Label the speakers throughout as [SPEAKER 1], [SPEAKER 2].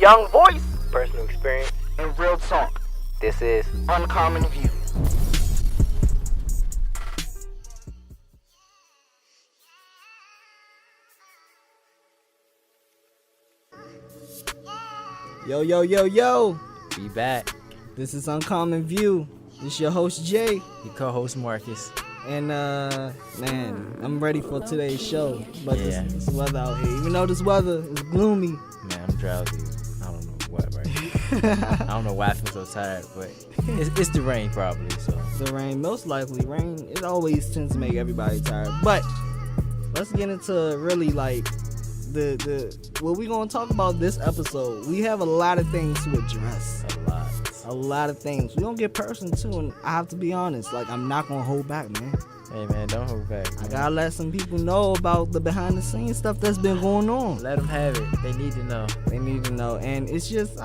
[SPEAKER 1] young voice,
[SPEAKER 2] personal experience,
[SPEAKER 1] and real talk.
[SPEAKER 2] This is
[SPEAKER 1] Uncommon View.
[SPEAKER 3] Yo, yo, yo, yo.
[SPEAKER 2] be back.
[SPEAKER 3] This is Uncommon View. This is your host, Jay.
[SPEAKER 2] Your co-host, Marcus.
[SPEAKER 3] And, man, I'm ready for today's show. But
[SPEAKER 2] Yeah.
[SPEAKER 3] this weather out here, even though this weather is gloomy.
[SPEAKER 2] Man, I'm drowsy. I don't know what right I don't know why I feel so tired, but it's the rain probably, so.
[SPEAKER 3] The rain, most likely. Rain, it always tends to make everybody tired. But let's get into really, like, what we going to talk about this episode. We have a lot of things to address. A lot of things. We don't get personal too, and I have to be honest. Like, I'm not gonna hold back, man.
[SPEAKER 2] Hey man, don't hold back. Man.
[SPEAKER 3] I gotta let some people know about the behind the scenes stuff that's been going on.
[SPEAKER 2] Let them have it. They need to know.
[SPEAKER 3] They need to know, and it's just,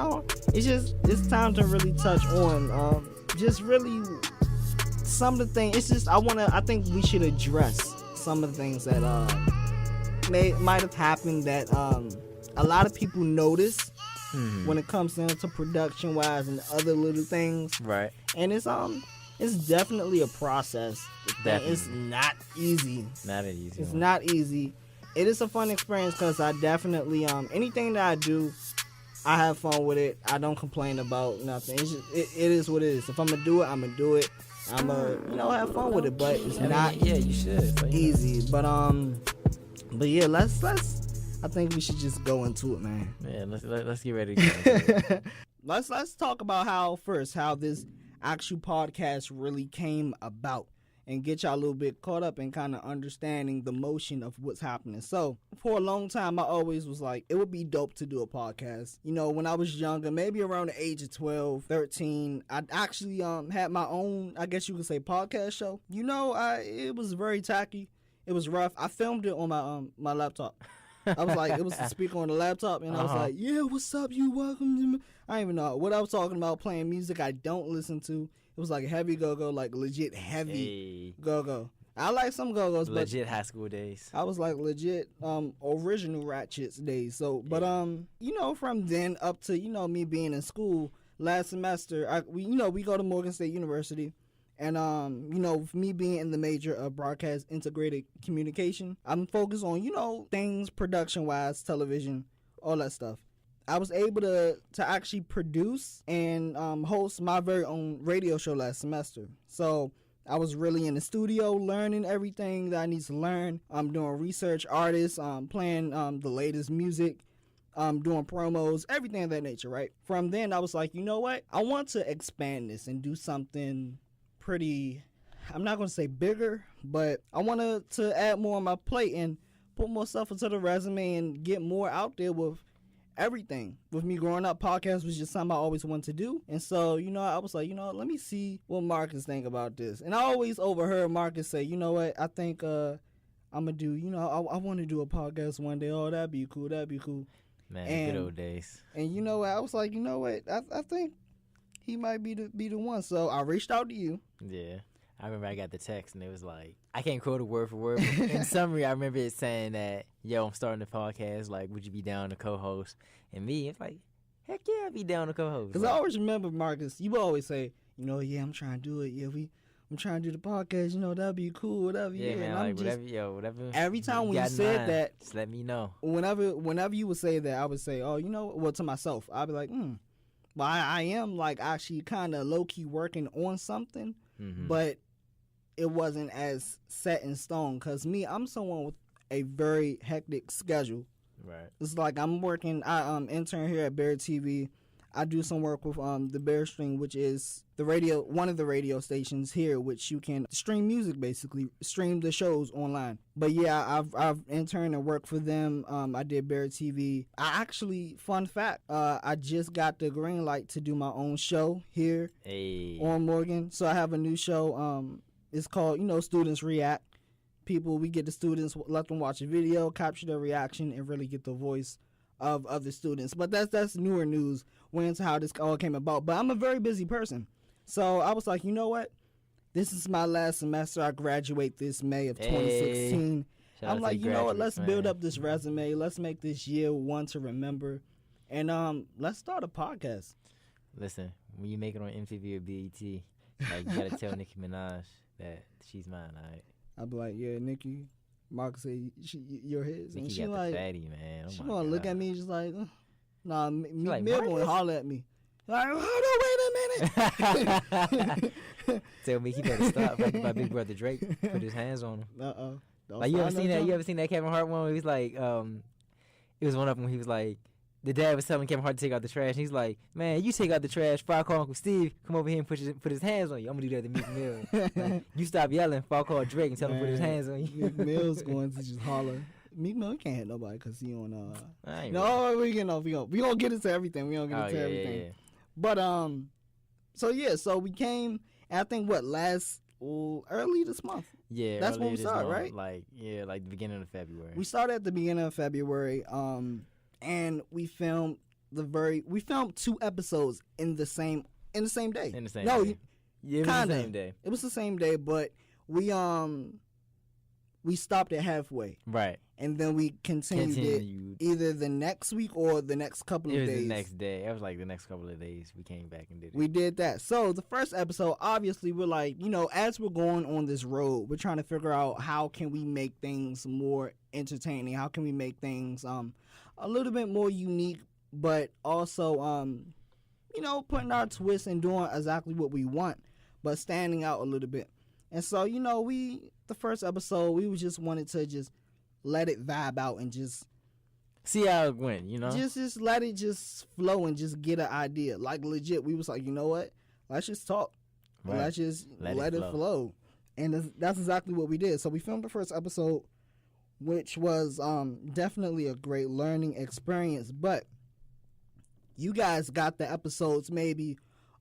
[SPEAKER 3] it's time to really touch on, just really some of the things. It's just, I think we should address some of the things that might have happened that a lot of people notice. When it comes down to production wise and other little things,
[SPEAKER 2] right?
[SPEAKER 3] And it's definitely a process.
[SPEAKER 2] Definitely.
[SPEAKER 3] It's not easy.
[SPEAKER 2] Not an easy.
[SPEAKER 3] It's
[SPEAKER 2] one.
[SPEAKER 3] not easy. It is a fun experience because I definitely anything that I do, I have fun with it. I don't complain about nothing. It's just, it is what it is. If I'm gonna do it, I'm gonna do it. I'm gonna have fun with it, but it's not.
[SPEAKER 2] Yeah, you should. But,
[SPEAKER 3] easy. But yeah, let's. I think we should just go into it, man.
[SPEAKER 2] Yeah, let's get ready to go into it.
[SPEAKER 3] Let's talk about how this actual podcast really came about and get y'all a little bit caught up in kind of understanding the motion of what's happening. So for a long time, I always was like, it would be dope to do a podcast. You know, when I was younger, maybe around the age of 12, 13, I actually had my own, I guess you could say, podcast show. You know, it was very tacky. It was rough. I filmed it on my laptop. I was like, it was a speaker on the laptop, and I was like, yeah, what's up, you welcome to me. I don't even know what I was talking about, playing music I don't listen to. It was like heavy go-go, like legit heavy go-go. I like some go-go's, but
[SPEAKER 2] legit high school days.
[SPEAKER 3] I was like legit original Ratchets days. So, but you know, from then up to, you know, me being in school last semester, we go to Morgan State University. And, you know, me being in the major of broadcast integrated communication, I'm focused on, you know, things production-wise, television, all that stuff. I was able to actually produce and host my very own radio show last semester. So I was really in the studio learning everything that I need to learn. I'm doing research, artists, playing the latest music. Doing promos, everything of that nature, right? From then, I was like, you know what? I want to expand this and do something pretty, I'm not going to say bigger, but I wanted to add more on my plate and put more stuff into the resume and get more out there with everything. With me growing up, podcast was just something I always wanted to do. And so, you know, I was like, you know, let me see what Marcus think about this. And I always overheard Marcus say, you know what, I think I'm going to do, you know, I want to do a podcast one day. Oh, that'd be cool.
[SPEAKER 2] Man, good old days.
[SPEAKER 3] And you know what, I was like, you know what, I think he might be the one. So I reached out to you.
[SPEAKER 2] Yeah. I remember I got the text and it was like, I can't quote it word for word, but in summary, I remember it saying that, yo, I'm starting a podcast. Like, would you be down to co-host? And me, it's like, heck yeah, I'd be down to co-host.
[SPEAKER 3] Because I always remember, Marcus, you would always say, you know, yeah, I'm trying to do it. Yeah, I'm trying to do the podcast. You know, that'd be cool. Whatever.
[SPEAKER 2] Yeah, man,
[SPEAKER 3] and
[SPEAKER 2] like, whatever.
[SPEAKER 3] Every time when you said that,
[SPEAKER 2] just let me know.
[SPEAKER 3] Whenever you would say that, I would say, oh, you know, well, to myself, I'd be like, well, I am like actually kind of low key working on something, but it wasn't as set in stone. Cause me, I'm someone with a very hectic schedule.
[SPEAKER 2] Right.
[SPEAKER 3] It's like I'm working. I intern here at Bear TV. I do some work with the Bear Stream, which is one of the radio stations here, which you can stream music, basically stream the shows online. But yeah, I've interned and worked for them. I did Bear TV. I actually, fun fact, I just got the green light to do my own show here on Morgan. So I have a new show. It's called, you know, Students React. We get the students, let them watch a video, capture their reaction, and really get the voice of other students. But that's newer news. Went into how this all came about. But I'm a very busy person. So I was like, you know what? This is my last semester. I graduate this May of 2016. I'm like, you know what? Let's build up this resume. Let's make this year one to remember. And let's start a podcast.
[SPEAKER 2] Listen, when you make it on MTV or BET, like you gotta tell Nicki Minaj that she's mine, alright?
[SPEAKER 3] I'll be like, yeah, Nikki. Marcus say you're his, and
[SPEAKER 2] Nicki
[SPEAKER 3] she
[SPEAKER 2] got
[SPEAKER 3] like,
[SPEAKER 2] the fatty, man. Oh
[SPEAKER 3] she
[SPEAKER 2] my
[SPEAKER 3] gonna
[SPEAKER 2] God.
[SPEAKER 3] look at me just like, nah. Meek
[SPEAKER 2] like,
[SPEAKER 3] Mill gonna
[SPEAKER 2] Marcus?
[SPEAKER 3] holler at me. Like, hold on, wait a minute.
[SPEAKER 2] Tell me he better stop. Like my big brother Drake put his hands on him. Like you ever seen that? You ever seen that Kevin Hart one where he's like, it was one of them where he was like, the dad was telling Kevin Hart to take out the trash. And he's like, man, you take out the trash. If I call Uncle Steve, come over here and put his hands on you. I'm gonna do that to Meek Mill. Like, you stop yelling. If I call Drake and tell him to put his hands on you.
[SPEAKER 3] Meek Mill's going to just holler. Meek Mill can't hit nobody because he on
[SPEAKER 2] I ain't
[SPEAKER 3] No, we gonna get into everything. We gonna get into everything.
[SPEAKER 2] Yeah.
[SPEAKER 3] But so we came. I think early this month.
[SPEAKER 2] Yeah,
[SPEAKER 3] That's when
[SPEAKER 2] earlier
[SPEAKER 3] we
[SPEAKER 2] this
[SPEAKER 3] started,
[SPEAKER 2] month,
[SPEAKER 3] right?
[SPEAKER 2] Like the beginning of February.
[SPEAKER 3] We started at the beginning of February. And we filmed 2 episodes in the same day.
[SPEAKER 2] In the same
[SPEAKER 3] No,
[SPEAKER 2] day. Yeah, it was
[SPEAKER 3] kinda.
[SPEAKER 2] the same day.
[SPEAKER 3] It was the same day, but we stopped it halfway,
[SPEAKER 2] Right.
[SPEAKER 3] and then we continued it either the next week or the next couple
[SPEAKER 2] It
[SPEAKER 3] of
[SPEAKER 2] was
[SPEAKER 3] days.
[SPEAKER 2] the next day. It was like the next couple of days we came back and did it.
[SPEAKER 3] We did that. So the first episode, obviously, we're like, as we're going on this road, we're trying to figure out how can we make things more entertaining. How can we make things a little bit more unique, but also putting our twist and doing exactly what we want, but standing out a little bit. And so the first episode, we just wanted to just let it vibe out and just
[SPEAKER 2] see how it went,
[SPEAKER 3] just let it just flow and just get an idea. Like legit, we was like, you know what? Let's just talk.
[SPEAKER 2] Right.
[SPEAKER 3] Let's just
[SPEAKER 2] Let it
[SPEAKER 3] it flow. And that's exactly what we did. So we filmed the first episode, which was definitely a great learning experience. But you guys got the episodes maybe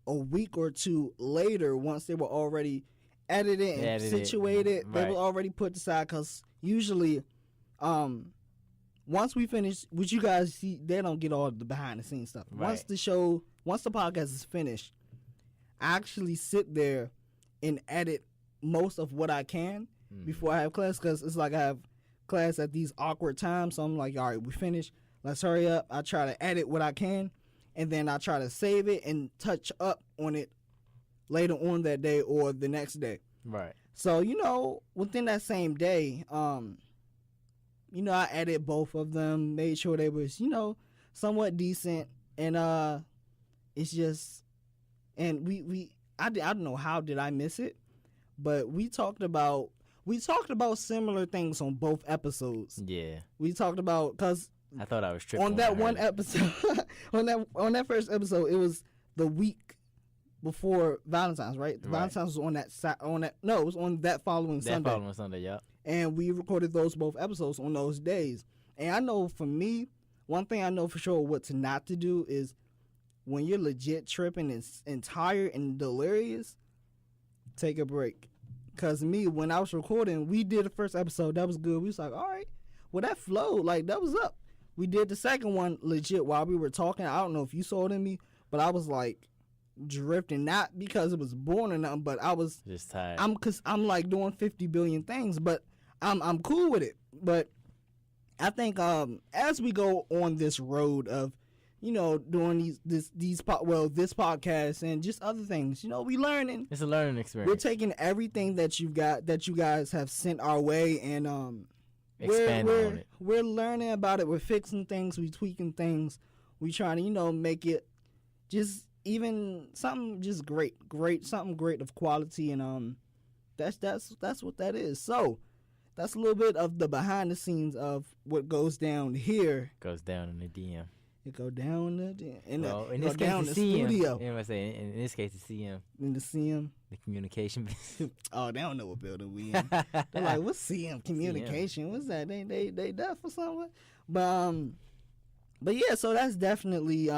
[SPEAKER 3] a week or two later once they were already edited and situated.
[SPEAKER 2] Right.
[SPEAKER 3] They were already put aside because usually once we finish, which you guys see, they don't get all the behind the scenes stuff.
[SPEAKER 2] Right.
[SPEAKER 3] Once the podcast is finished, I actually sit there and edit most of what I can before I have class, because it's like I have class at these awkward times. So I'm like, all right, we finished. Let's hurry up. I try to edit what I can, and then I try to save it and touch up on it later on that day or the next day.
[SPEAKER 2] Right.
[SPEAKER 3] So, within that same day, I edited both of them, made sure they was, somewhat decent. And it's just, and I don't know how did I miss it, but we talked about similar things on both episodes.
[SPEAKER 2] Yeah.
[SPEAKER 3] We talked about, because
[SPEAKER 2] I thought I was tripping
[SPEAKER 3] on that one episode, on that first episode, it was the week before Valentine's, right?
[SPEAKER 2] Right.
[SPEAKER 3] Valentine's was it was on that following Sunday.
[SPEAKER 2] That following Sunday, yeah.
[SPEAKER 3] And we recorded both episodes on those days. And I know for me, one thing I know for sure what not to do is when you're legit tripping and tired and delirious, take a break. Because me, when I was recording, we did the first episode. That was good. We was like, all right, well, that flowed. Like, that was up. We did the second one legit while we were talking. I don't know if you saw it in me, but I was like drifting, not because it was boring or nothing, but I was
[SPEAKER 2] just tired.
[SPEAKER 3] I'm like doing 50 billion things, but I'm cool with it. But I think as we go on this road of doing this podcast and just other things, we learning.
[SPEAKER 2] It's a learning experience.
[SPEAKER 3] We're taking everything that you guys have sent our way, and
[SPEAKER 2] expanding on it.
[SPEAKER 3] We're learning about it. We're fixing things. We tweaking things. We trying to make it just even something just great, something great of quality, and that's what that is. So that's a little bit of the behind the scenes of what goes down here.
[SPEAKER 2] Goes down in the DM.
[SPEAKER 3] It go down in
[SPEAKER 2] this
[SPEAKER 3] down
[SPEAKER 2] case,
[SPEAKER 3] the
[SPEAKER 2] CM.
[SPEAKER 3] studio.
[SPEAKER 2] Yeah, I say in this case, the CM,
[SPEAKER 3] In the CM.
[SPEAKER 2] the communication.
[SPEAKER 3] Oh, they don't know what building we in. They're like, what's CM communication? What's that? They deaf or something? But yeah, so that's definitely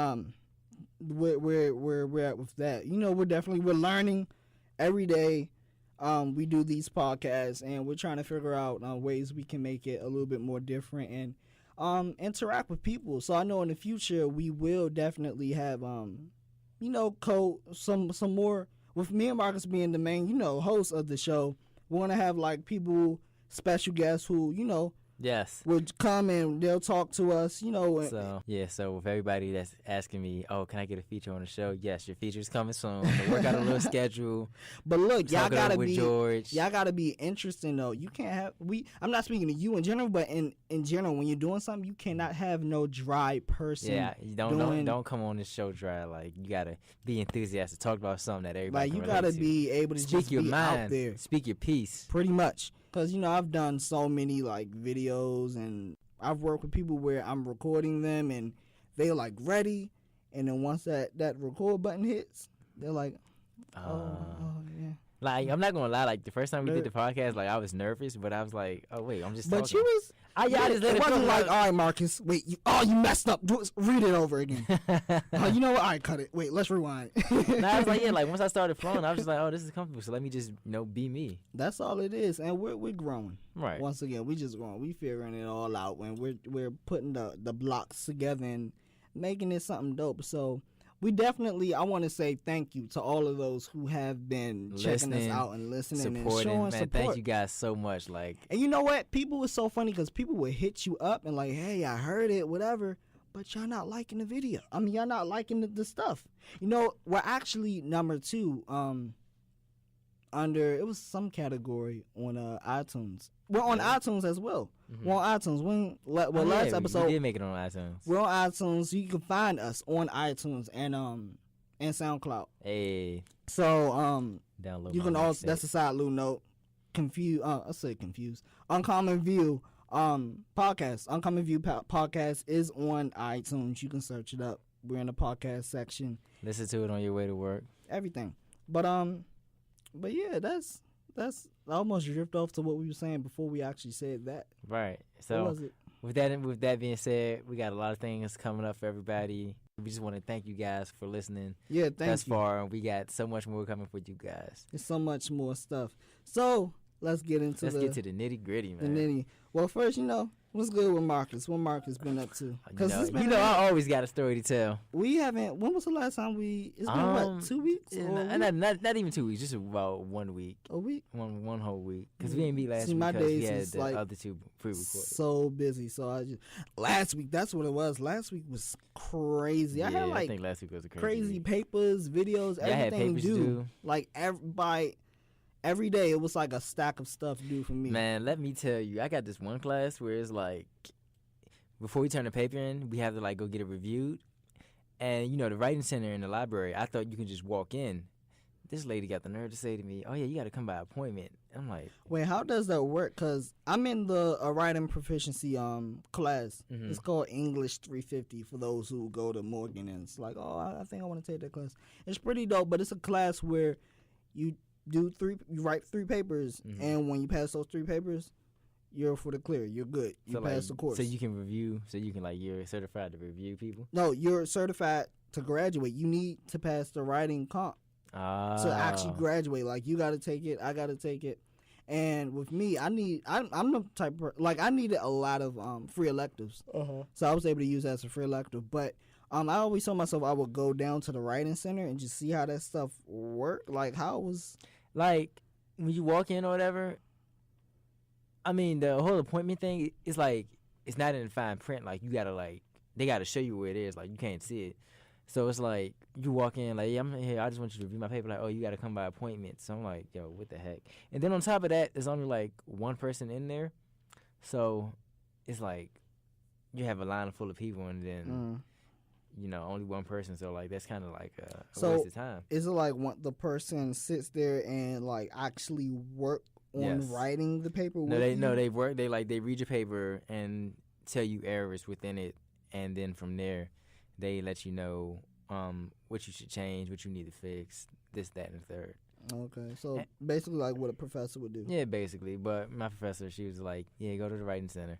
[SPEAKER 3] where we're at with that. We're learning every day. We do these podcasts, and we're trying to figure out ways we can make it a little bit more different and interact with people. So I know in the future we will definitely have some more, with me and Marcus being the main hosts of the show. We want to have like people, special guests who
[SPEAKER 2] Yes.
[SPEAKER 3] would come and they'll talk to us, you know.
[SPEAKER 2] So with everybody that's asking me, oh, can I get a feature on the show? Yes, your feature's coming soon. We'll work out a little schedule.
[SPEAKER 3] But look, y'all
[SPEAKER 2] Talk it over
[SPEAKER 3] gotta
[SPEAKER 2] with
[SPEAKER 3] be
[SPEAKER 2] George.
[SPEAKER 3] y'all gotta be interesting though. You can't have I'm not speaking to you in general, but in general, when you're doing something, you cannot have no dry person.
[SPEAKER 2] Yeah, you don't come on this show dry. Like, you gotta be enthusiastic. Talk about something that everybody
[SPEAKER 3] Like, you
[SPEAKER 2] can
[SPEAKER 3] gotta
[SPEAKER 2] relate to.
[SPEAKER 3] be able to
[SPEAKER 2] Speak
[SPEAKER 3] just
[SPEAKER 2] your
[SPEAKER 3] be
[SPEAKER 2] mind.
[SPEAKER 3] out there.
[SPEAKER 2] Speak your piece.
[SPEAKER 3] Pretty much. Because, you know, I've done so many, like, videos, and I've worked with people where I'm recording them, and they're, like, ready. And then once that record button hits, they're like, oh yeah.
[SPEAKER 2] Like, I'm not gonna lie. Like, the first time we did the podcast, like, I was nervous, but I was like, oh wait, I'm just.
[SPEAKER 3] But
[SPEAKER 2] talking.
[SPEAKER 3] you was.
[SPEAKER 2] I just let
[SPEAKER 3] it
[SPEAKER 2] it
[SPEAKER 3] wasn't
[SPEAKER 2] go.
[SPEAKER 3] like, all right, Marcus, wait, you messed up. Read it over again. You know what? All right, cut it. Wait, let's rewind.
[SPEAKER 2] Nah, I was like, yeah, like, once I started flowing, I was just like, oh, this is comfortable. So let me just, be me.
[SPEAKER 3] That's all it is, and we're growing.
[SPEAKER 2] Right.
[SPEAKER 3] Once again, we just growing. We figuring it all out when we're putting the blocks together and making it something dope. So we definitely, I want to say thank you to all of those who have been checking us out and listening
[SPEAKER 2] supporting,
[SPEAKER 3] and showing
[SPEAKER 2] man,
[SPEAKER 3] support.
[SPEAKER 2] Thank you guys so much. Like,
[SPEAKER 3] and you know what? People was so funny because people would hit you up and like, hey, I heard it, whatever. But y'all not liking the video. I mean, y'all not liking the stuff. You know, we're actually number 2 under, it was some category on iTunes. We're on iTunes as well.
[SPEAKER 2] Mm-hmm.
[SPEAKER 3] We're on iTunes. Last episode,
[SPEAKER 2] we did make it on iTunes.
[SPEAKER 3] we're on iTunes. You can find us on iTunes and SoundCloud.
[SPEAKER 2] Hey,
[SPEAKER 3] So
[SPEAKER 2] download.
[SPEAKER 3] you
[SPEAKER 2] my
[SPEAKER 3] can also,
[SPEAKER 2] mixtape.
[SPEAKER 3] that's a side little note. Confused. Uncommon View podcast. Uncommon View podcast is on iTunes. You can search it up. We're in the podcast section.
[SPEAKER 2] Listen to it on your way to work.
[SPEAKER 3] Everything. But yeah, that's I almost drift off to what we were saying before we actually said that.
[SPEAKER 2] Right.
[SPEAKER 3] What
[SPEAKER 2] So
[SPEAKER 3] was it?
[SPEAKER 2] with that being said, we got a lot of things coming up for everybody. We just want to thank you guys for listening
[SPEAKER 3] Yeah,
[SPEAKER 2] thus
[SPEAKER 3] thank you.
[SPEAKER 2] far. We got so much more coming for you guys.
[SPEAKER 3] There's so much more stuff. So let's get
[SPEAKER 2] Let's get to the nitty gritty,
[SPEAKER 3] the
[SPEAKER 2] man.
[SPEAKER 3] nitty. Well, first, what's good with Marcus? What Marcus been up to? It's been
[SPEAKER 2] I always got a story to tell.
[SPEAKER 3] we haven't. When was the last time it's been what, 2 weeks? Or a week?
[SPEAKER 2] Not even 2 weeks, just about 1 week.
[SPEAKER 3] A week?
[SPEAKER 2] One whole week. Because we didn't be last
[SPEAKER 3] See,
[SPEAKER 2] week
[SPEAKER 3] my
[SPEAKER 2] because we
[SPEAKER 3] days
[SPEAKER 2] had
[SPEAKER 3] is
[SPEAKER 2] the
[SPEAKER 3] like
[SPEAKER 2] other 2 pre-recorded.
[SPEAKER 3] So busy. So I just last week. That's what it was. Last week was crazy. I had
[SPEAKER 2] I think last week was a
[SPEAKER 3] crazy
[SPEAKER 2] week.
[SPEAKER 3] papers, videos,
[SPEAKER 2] Yeah, I had
[SPEAKER 3] everything
[SPEAKER 2] papers to
[SPEAKER 3] due.
[SPEAKER 2] do.
[SPEAKER 3] Like every day, it was like a stack of stuff due for me.
[SPEAKER 2] Man, let me tell you, I got this one class where it's like, before we turn the paper in, we have to like go get it reviewed. And the writing center in the library, I thought you could just walk in. This lady got the nerve to say to me, oh yeah, you got to come by appointment. I'm like,
[SPEAKER 3] Wait, how does that work? Cause I'm in the writing proficiency class.
[SPEAKER 2] Mhm.
[SPEAKER 3] It's called English 350 for those who go to Morgan, and it's like, oh, I think I want to take that class. It's pretty dope, but it's a class where you write 3 papers,
[SPEAKER 2] Mhm.
[SPEAKER 3] and when you pass those 3 papers, you're for the clear. You're good. You
[SPEAKER 2] so
[SPEAKER 3] pass
[SPEAKER 2] like,
[SPEAKER 3] the course.
[SPEAKER 2] so you can review, you're certified to review people.
[SPEAKER 3] No, you're certified to graduate. You need to pass the writing comp to actually graduate. Like, you got to take it. I got to take it. And with me, I'm the type of, like, I needed a lot of free electives. So I was able to use that as a free elective. But I always told myself I would go down to the writing center and just see how that stuff worked. Like, how it was.
[SPEAKER 2] Like, when you walk in or whatever, I mean, the whole appointment thing is like, it's not in fine print. Like, you gotta they gotta show you where it is. Like, you can't see it. So it's like, you walk in, like, yeah, I'm here. I just want you to review my paper. Like, oh, you gotta come by appointment. So I'm like, yo, what the heck? And then on top of that, there's only like one person in there. So it's like, you have a line full of people, and then only one person. So like, that's kind of like a waste of time.
[SPEAKER 3] Is it like the person sits there and like actually work on
[SPEAKER 2] Yes.
[SPEAKER 3] writing the paper?
[SPEAKER 2] They work. They read your paper and tell you errors within it, and then from there, they let you know what you should change, what you need to fix, this, that, and the third.
[SPEAKER 3] Okay, so basically like what a professor would do.
[SPEAKER 2] Yeah, basically. But my professor, she was like, yeah, go to the writing center.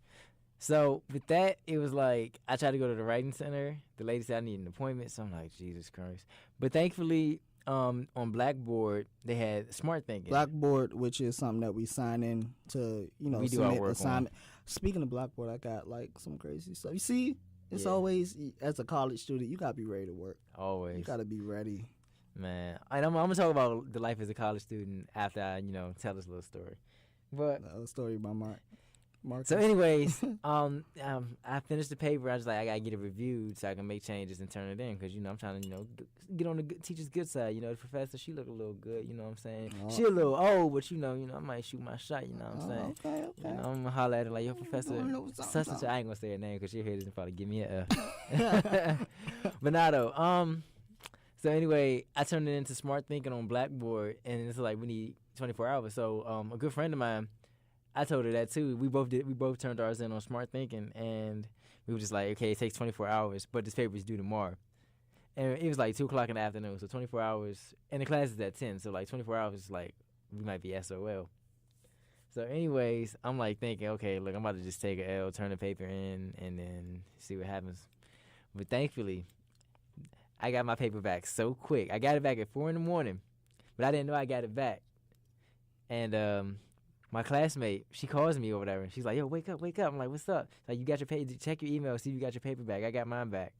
[SPEAKER 2] So with that, it was like, I tried to go to the writing center. The lady said I need an appointment. So I'm like, Jesus Christ. But thankfully, on Blackboard, they had smart thinking.
[SPEAKER 3] Blackboard, which is something that we sign in to,
[SPEAKER 2] We do our
[SPEAKER 3] submit
[SPEAKER 2] work
[SPEAKER 3] assignment. Speaking of Blackboard, I got like some crazy stuff. You see, it's
[SPEAKER 2] Yeah.
[SPEAKER 3] always, as a college student, you gotta be ready to work.
[SPEAKER 2] Always.
[SPEAKER 3] You gotta be ready.
[SPEAKER 2] Man, and I'm gonna talk about the life as a college student after I, tell this little story. But
[SPEAKER 3] Story by Mark. Marcus.
[SPEAKER 2] So, anyways, I finished the paper. I was like, I gotta get it reviewed so I can make changes and turn it in, because I'm trying to get on the teacher's good side. The professor, she look a little good. You know what I'm saying?
[SPEAKER 3] Oh.
[SPEAKER 2] She a little old, but I might shoot my shot. You know what I'm saying?
[SPEAKER 3] Okay.
[SPEAKER 2] I'm gonna holler at her like, yo, professor,
[SPEAKER 3] Doing a little something,
[SPEAKER 2] such and such.
[SPEAKER 3] something.
[SPEAKER 2] I ain't gonna say her name because she'll hear this and probably give me a F. But nah, though. So anyway, I turned it into Smart Thinking on Blackboard, and it's like we need 24 hours. So a good friend of mine, I told her that too. We both turned ours in on Smart Thinking, and we were just like, okay, it takes 24 hours, but this paper is due tomorrow. And it was like 2 o'clock in the afternoon, so 24 hours, and the class is at 10, so like 24 hours, like we might be SOL. So anyways, I'm like thinking, okay, look, I'm about to just take a L, turn the paper in, and then see what happens. But thankfully, I got my paper back so quick. I got it back at 4 in the morning, but I didn't know I got it back. And my classmate, she calls me or whatever. She's like, yo, wake up. I'm like, what's up? Like, you got your paper, check your email, see if you got your paper back. I got mine back.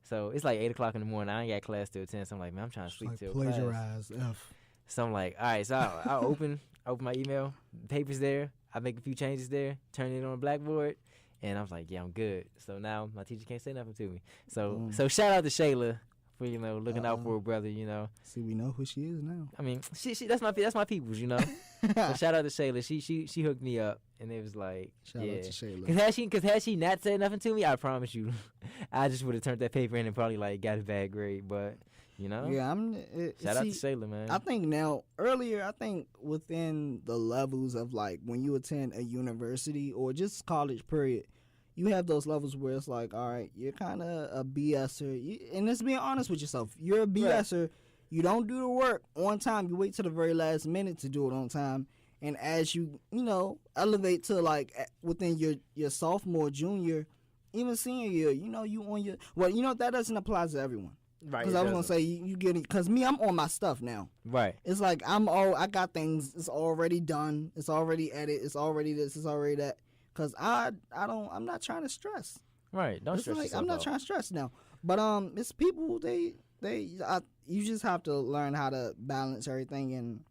[SPEAKER 2] So it's like 8 o'clock in the morning. I ain't got class till 10. So I'm like, man, I'm trying to sleep till class.
[SPEAKER 3] Plagiarize. F.
[SPEAKER 2] So I'm like, all right, so I'll open my email, the paper's there, I make a few changes there, turn it on a Blackboard, and I was like, yeah, I'm good. So now my teacher can't say nothing to me. So shout out to Shayla for looking out for her brother.
[SPEAKER 3] See, we know who she is now.
[SPEAKER 2] I mean, she that's my people's. So shout out to Shayla. She hooked me up, and it was like,
[SPEAKER 3] Shout out to Shayla.
[SPEAKER 2] Cause had she not said nothing to me, I promise you, I just would have turned that paper in and probably like got a bad grade. But
[SPEAKER 3] Yeah,
[SPEAKER 2] shout out to Shayla, man.
[SPEAKER 3] I think now, earlier, I think within the levels of like when you attend a university or just college period, you have those levels where it's like, all right, you're kind of a BSer. And let's be honest with yourself. You're a BSer. Right. You don't do the work on time. You wait till the very last minute to do it on time. And as you elevate to like within your sophomore, junior, even senior year, you on your, well, that doesn't apply to everyone.
[SPEAKER 2] Right.
[SPEAKER 3] Because I was going to say, you get it. Because me, I'm on my stuff now.
[SPEAKER 2] Right.
[SPEAKER 3] It's like I got things. It's already done. It's already edited. It's already this. It's already that. Because I'm not trying to stress.
[SPEAKER 2] Right. Don't stress yourself
[SPEAKER 3] I'm not trying to stress now. But it's people, you just have to learn how to balance everything. And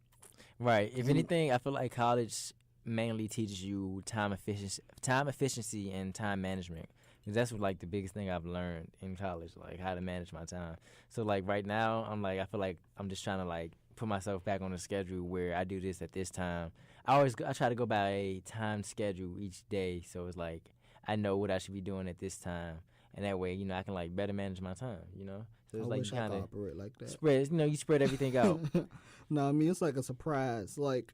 [SPEAKER 2] right. If anything, I feel like college mainly teaches you time efficiency and time management. That's what, like, the biggest thing I've learned in college, like how to manage my time. So like right now, I feel like I'm just trying to like put myself back on a schedule where I do this at this time. I try to go by a time schedule each day, so it's like I know what I should be doing at this time, and that way, I can like better manage my time. So it's
[SPEAKER 3] I
[SPEAKER 2] like
[SPEAKER 3] wish
[SPEAKER 2] you kind of
[SPEAKER 3] operate like that.
[SPEAKER 2] Spread, you spread everything out.
[SPEAKER 3] No, I mean it's like a surprise. Like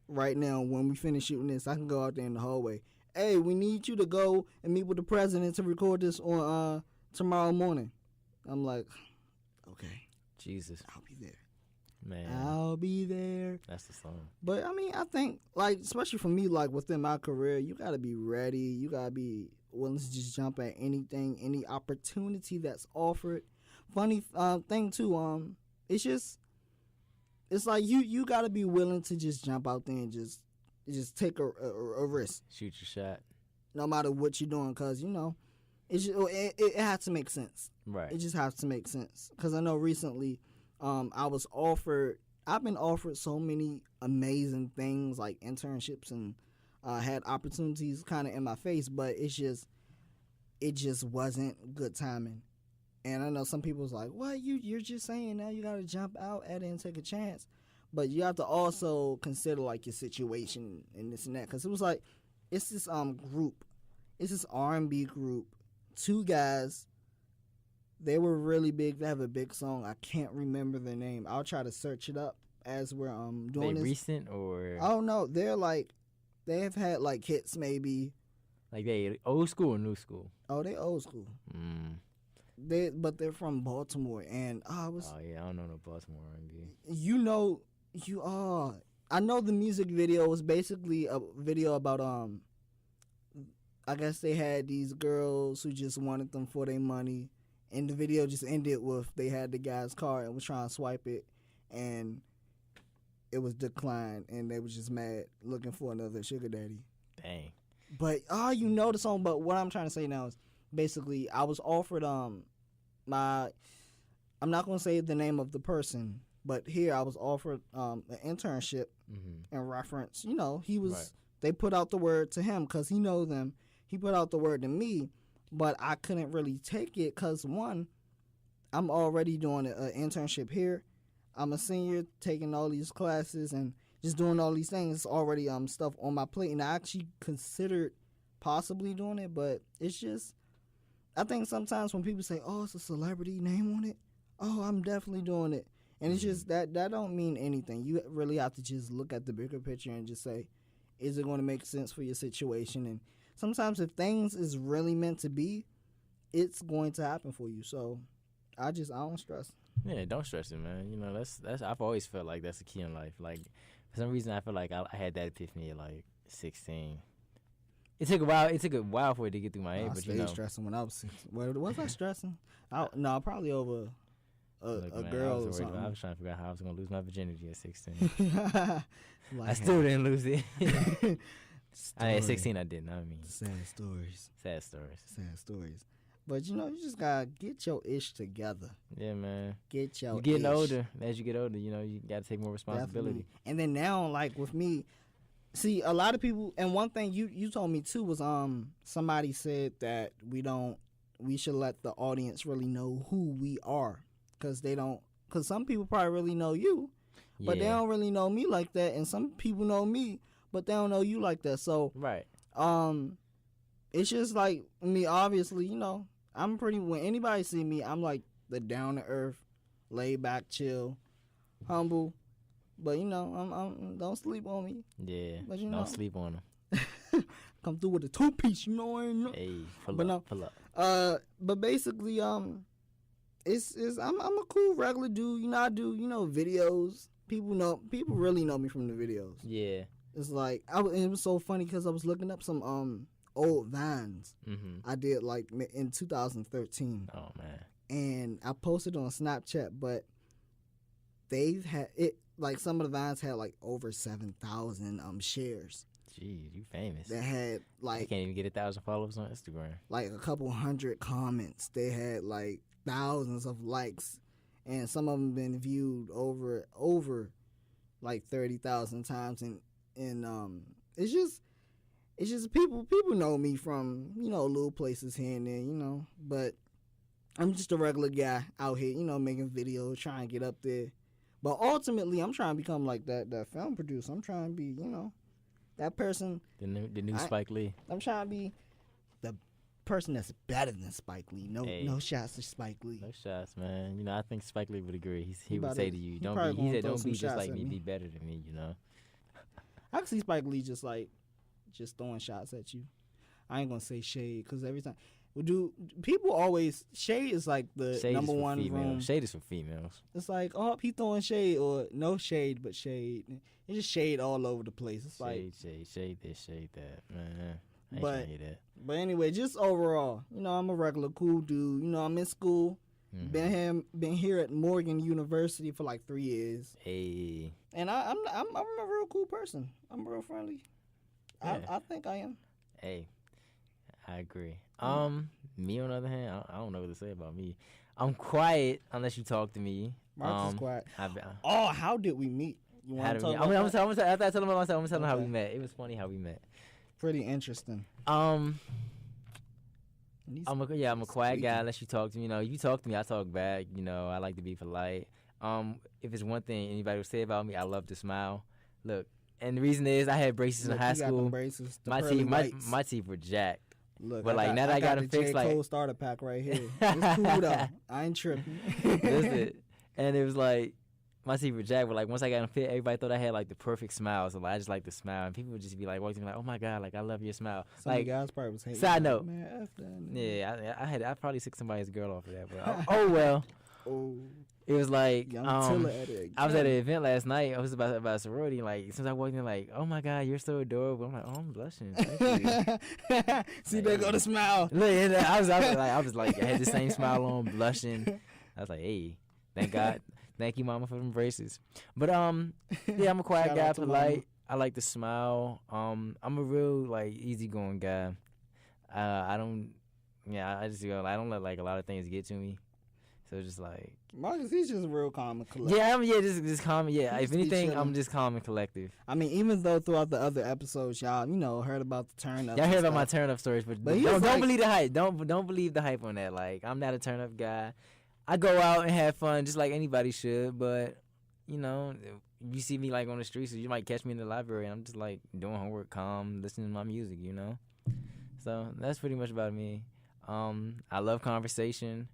[SPEAKER 3] right now, when we finish shooting this, I can go out there in the hallway. Hey, we need you to go and meet with the president to record this on tomorrow morning. I'm like, okay.
[SPEAKER 2] Jesus.
[SPEAKER 3] I'll be there.
[SPEAKER 2] Man.
[SPEAKER 3] I'll be there.
[SPEAKER 2] That's the song.
[SPEAKER 3] But, I mean, I think, like, especially for me, like, within my career, you got to be ready. You got to be willing to just jump at anything, any opportunity that's offered. Funny thing, too, it's like you got to be willing to just jump out there and just take a risk.
[SPEAKER 2] Shoot your shot.
[SPEAKER 3] No matter what you're doing, because, it has to make sense.
[SPEAKER 2] Right.
[SPEAKER 3] It just has to make sense. Because I know recently I've been offered so many amazing things like internships and had opportunities kind of in my face, but it just wasn't good timing. And I know some people's like, what, you're just saying now you got to jump out at it and take a chance. But you have to also consider, like, your situation and this and that. Because it was like, it's this group. It's this R&B group. 2 guys. They were really big. They have a big song. I can't remember their name. I'll try to search it up as we're doing
[SPEAKER 2] they
[SPEAKER 3] this.
[SPEAKER 2] Recent or?
[SPEAKER 3] Oh, no. They're like, they have had, like, hits maybe.
[SPEAKER 2] Like they old school or new school?
[SPEAKER 3] Oh, they old school. But they're from Baltimore. And
[SPEAKER 2] oh, yeah. I don't know no Baltimore R&B.
[SPEAKER 3] I know the music video was basically a video about I guess they had these girls who just wanted them for their money, and the video just ended with they had the guy's car and was trying to swipe it, and it was declined, and they was just mad looking for another sugar daddy.
[SPEAKER 2] Dang.
[SPEAKER 3] But the song. But what I'm trying to say now is basically I was offered I'm not gonna say the name of the person. But here I was offered an internship in reference. He was they put out the word to him because he know them. He put out the word to me, but I couldn't really take it because, one, I'm already doing an internship here. I'm a senior taking all these classes and just doing all these things. Already stuff on my plate, and I actually considered possibly doing it, but it's just, I think sometimes when people say, oh, it's a celebrity name on it, oh, I'm definitely doing it. And it's just that don't mean anything. You really have to just look at the bigger picture and just say, is it going to make sense for your situation? And sometimes if things is really meant to be, it's going to happen for you. So I don't stress.
[SPEAKER 2] Yeah, don't stress it, man. You know, that's I've always felt like that's the key in life. Like, for some reason, I feel like I had that epiphany at like 16. It took a while. It took a while for it to get through my head,
[SPEAKER 3] I
[SPEAKER 2] but
[SPEAKER 3] stayed
[SPEAKER 2] you know,
[SPEAKER 3] stressing when I was 16. Was I stressing? No, probably over
[SPEAKER 2] look,
[SPEAKER 3] a
[SPEAKER 2] man,
[SPEAKER 3] girl
[SPEAKER 2] I was
[SPEAKER 3] or
[SPEAKER 2] worried
[SPEAKER 3] something.
[SPEAKER 2] I was trying to figure out how I was gonna lose my virginity at 16.
[SPEAKER 3] Like,
[SPEAKER 2] I still didn't lose it. At
[SPEAKER 3] story.
[SPEAKER 2] 16, I didn't. I mean,
[SPEAKER 3] Sad stories.
[SPEAKER 2] sad stories.
[SPEAKER 3] Sad stories. But you just gotta get your ish together.
[SPEAKER 2] Yeah, man.
[SPEAKER 3] Get your
[SPEAKER 2] You getting
[SPEAKER 3] ish.
[SPEAKER 2] older. As you get older, you know, you gotta take more responsibility.
[SPEAKER 3] Definitely. And then now, like with me, see a lot of people. And one thing you told me too was somebody said that we should let the audience really know who we are, because some people probably really know you, but they don't really know me like that. And some people know me, but they don't know you like that. So
[SPEAKER 2] Right.
[SPEAKER 3] it's just like me. Obviously, I'm pretty. When anybody see me, I'm like the down to earth, laid back, chill, humble. But I'm don't sleep on me.
[SPEAKER 2] Yeah.
[SPEAKER 3] But
[SPEAKER 2] Don't sleep on them.
[SPEAKER 3] Come through with a 2-piece. You know what I mean?
[SPEAKER 2] Hey, pull
[SPEAKER 3] But
[SPEAKER 2] up. Pull up.
[SPEAKER 3] But basically, it's I'm a cool regular dude. I do videos. People really know me from the videos.
[SPEAKER 2] Yeah.
[SPEAKER 3] It's like it was so funny because I was looking up some old vines I did like in 2013,
[SPEAKER 2] Oh man.
[SPEAKER 3] and I posted on Snapchat, but they've had it like some of the vines had like over 7,000 shares.
[SPEAKER 2] Jeez, you famous.
[SPEAKER 3] They had
[SPEAKER 2] I
[SPEAKER 3] like
[SPEAKER 2] can't even get 1,000 followers on Instagram.
[SPEAKER 3] a couple hundred comments. They had like thousands of likes, and some of them been viewed over like 30,000 times. And it's just people know me from little places here and there, but I'm just a regular guy out here, making videos, trying to get up there. But ultimately, I'm trying to become like that film producer. I'm trying to be, that person.
[SPEAKER 2] The new Spike Lee.
[SPEAKER 3] I'm trying to be the person that's better than Spike Lee.
[SPEAKER 2] Hey.
[SPEAKER 3] No shots to Spike Lee.
[SPEAKER 2] No shots, man. You know, I think Spike Lee would agree. He would
[SPEAKER 3] about
[SPEAKER 2] say
[SPEAKER 3] to-
[SPEAKER 2] to you,
[SPEAKER 3] he
[SPEAKER 2] "Don't
[SPEAKER 3] probably
[SPEAKER 2] be." He
[SPEAKER 3] gonna
[SPEAKER 2] said,
[SPEAKER 3] throw
[SPEAKER 2] "Don't
[SPEAKER 3] some
[SPEAKER 2] be just
[SPEAKER 3] shots
[SPEAKER 2] like
[SPEAKER 3] at
[SPEAKER 2] me.
[SPEAKER 3] me.
[SPEAKER 2] Be better than me." You know.
[SPEAKER 3] I can see Spike Lee just throwing shots at you. I ain't gonna say shade because every time people always shade is like the
[SPEAKER 2] Shade
[SPEAKER 3] number
[SPEAKER 2] is for
[SPEAKER 3] one
[SPEAKER 2] females.
[SPEAKER 3] room.
[SPEAKER 2] Shade is for females.
[SPEAKER 3] It's like, oh, he throwing shade, or no shade but shade. It's just shade all over the place. It's like,
[SPEAKER 2] Shade this, shade that, man. I ain't
[SPEAKER 3] But-
[SPEAKER 2] trying to hear that.
[SPEAKER 3] but anyway, just overall, I'm a regular cool dude. I'm in school.
[SPEAKER 2] Mhm.
[SPEAKER 3] Been here at Morgan University for like 3 years,
[SPEAKER 2] Hey,
[SPEAKER 3] and I'm a real cool person. I'm real friendly.
[SPEAKER 2] Yeah.
[SPEAKER 3] I think I am.
[SPEAKER 2] hey, I agree. Me on the other hand, I don't know what to say about me. I'm quiet unless you talk to me.
[SPEAKER 3] Marcus is quiet.
[SPEAKER 2] I've,
[SPEAKER 3] Oh, how did we meet? You
[SPEAKER 2] how
[SPEAKER 3] want
[SPEAKER 2] do
[SPEAKER 3] to
[SPEAKER 2] we-
[SPEAKER 3] talk
[SPEAKER 2] I'm
[SPEAKER 3] about
[SPEAKER 2] gonna
[SPEAKER 3] that?
[SPEAKER 2] after I tell him about myself, I'm gonna tell him how we
[SPEAKER 3] Okay.
[SPEAKER 2] met. It was funny how we met.
[SPEAKER 3] Pretty interesting.
[SPEAKER 2] I'm
[SPEAKER 3] These-
[SPEAKER 2] a quiet
[SPEAKER 3] squeaky.
[SPEAKER 2] guy unless you talk to me. If you talk to me, I talk back. I like to be polite. If it's one thing anybody would say about me, I love to smile. Look, and the reason is I had braces
[SPEAKER 3] Look,
[SPEAKER 2] in high
[SPEAKER 3] you got them
[SPEAKER 2] school.
[SPEAKER 3] braces, the
[SPEAKER 2] My
[SPEAKER 3] pearly
[SPEAKER 2] teeth,
[SPEAKER 3] whites.
[SPEAKER 2] my teeth were jacked.
[SPEAKER 3] Look,
[SPEAKER 2] but, like, now that I got them
[SPEAKER 3] the
[SPEAKER 2] fixed,
[SPEAKER 3] J.
[SPEAKER 2] like-
[SPEAKER 3] Cole starter pack right here. It's cool though. I ain't tripping.
[SPEAKER 2] Listen, and it was like my teeth were jacked, but like once I got them fit, everybody thought I had like the perfect smile. So like, I just like to smile, and people would just be like walking like, "Oh my god, like I love your smile."
[SPEAKER 3] Some of
[SPEAKER 2] Like,
[SPEAKER 3] the guys probably was hating.
[SPEAKER 2] side
[SPEAKER 3] like,
[SPEAKER 2] note.
[SPEAKER 3] Man, F that nigga.
[SPEAKER 2] yeah, I probably took somebody's girl off of that, but oh well.
[SPEAKER 3] Oh,
[SPEAKER 2] It was like
[SPEAKER 3] young Tilla at it.
[SPEAKER 2] I was at an event last night. I was about sorority. Like since I walked in, like, oh my god, you're so adorable. I'm like, oh, I'm blushing. Thank you.
[SPEAKER 3] See, there go the smile.
[SPEAKER 2] Look, and I was like, I had the same smile on, blushing. I was like, hey, thank God, thank you, mama, for them braces. But yeah, I'm a quiet
[SPEAKER 3] Shout
[SPEAKER 2] guy,
[SPEAKER 3] out to
[SPEAKER 2] polite.
[SPEAKER 3] mama.
[SPEAKER 2] I like to smile. I'm a real like easygoing guy. I don't. Yeah, I just go. I don't let like a lot of things get to me. So just like,
[SPEAKER 3] Marcus, he's just real calm and collected.
[SPEAKER 2] yeah, just calm. Yeah,
[SPEAKER 3] He
[SPEAKER 2] if
[SPEAKER 3] just be
[SPEAKER 2] anything,
[SPEAKER 3] chilling.
[SPEAKER 2] I'm just calm and collective.
[SPEAKER 3] I mean, even though throughout the other episodes, y'all, heard about the turn up.
[SPEAKER 2] Y'all heard about my turn up stories, but
[SPEAKER 3] But he
[SPEAKER 2] don't
[SPEAKER 3] was like-
[SPEAKER 2] believe the hype. Don't believe the hype on that. Like, I'm not a turn up guy. I go out and have fun just like anybody should, but you see me like on the streets, so you might catch me in the library. I'm just like doing homework, calm, listening to my music, So that's pretty much about me. I love conversation.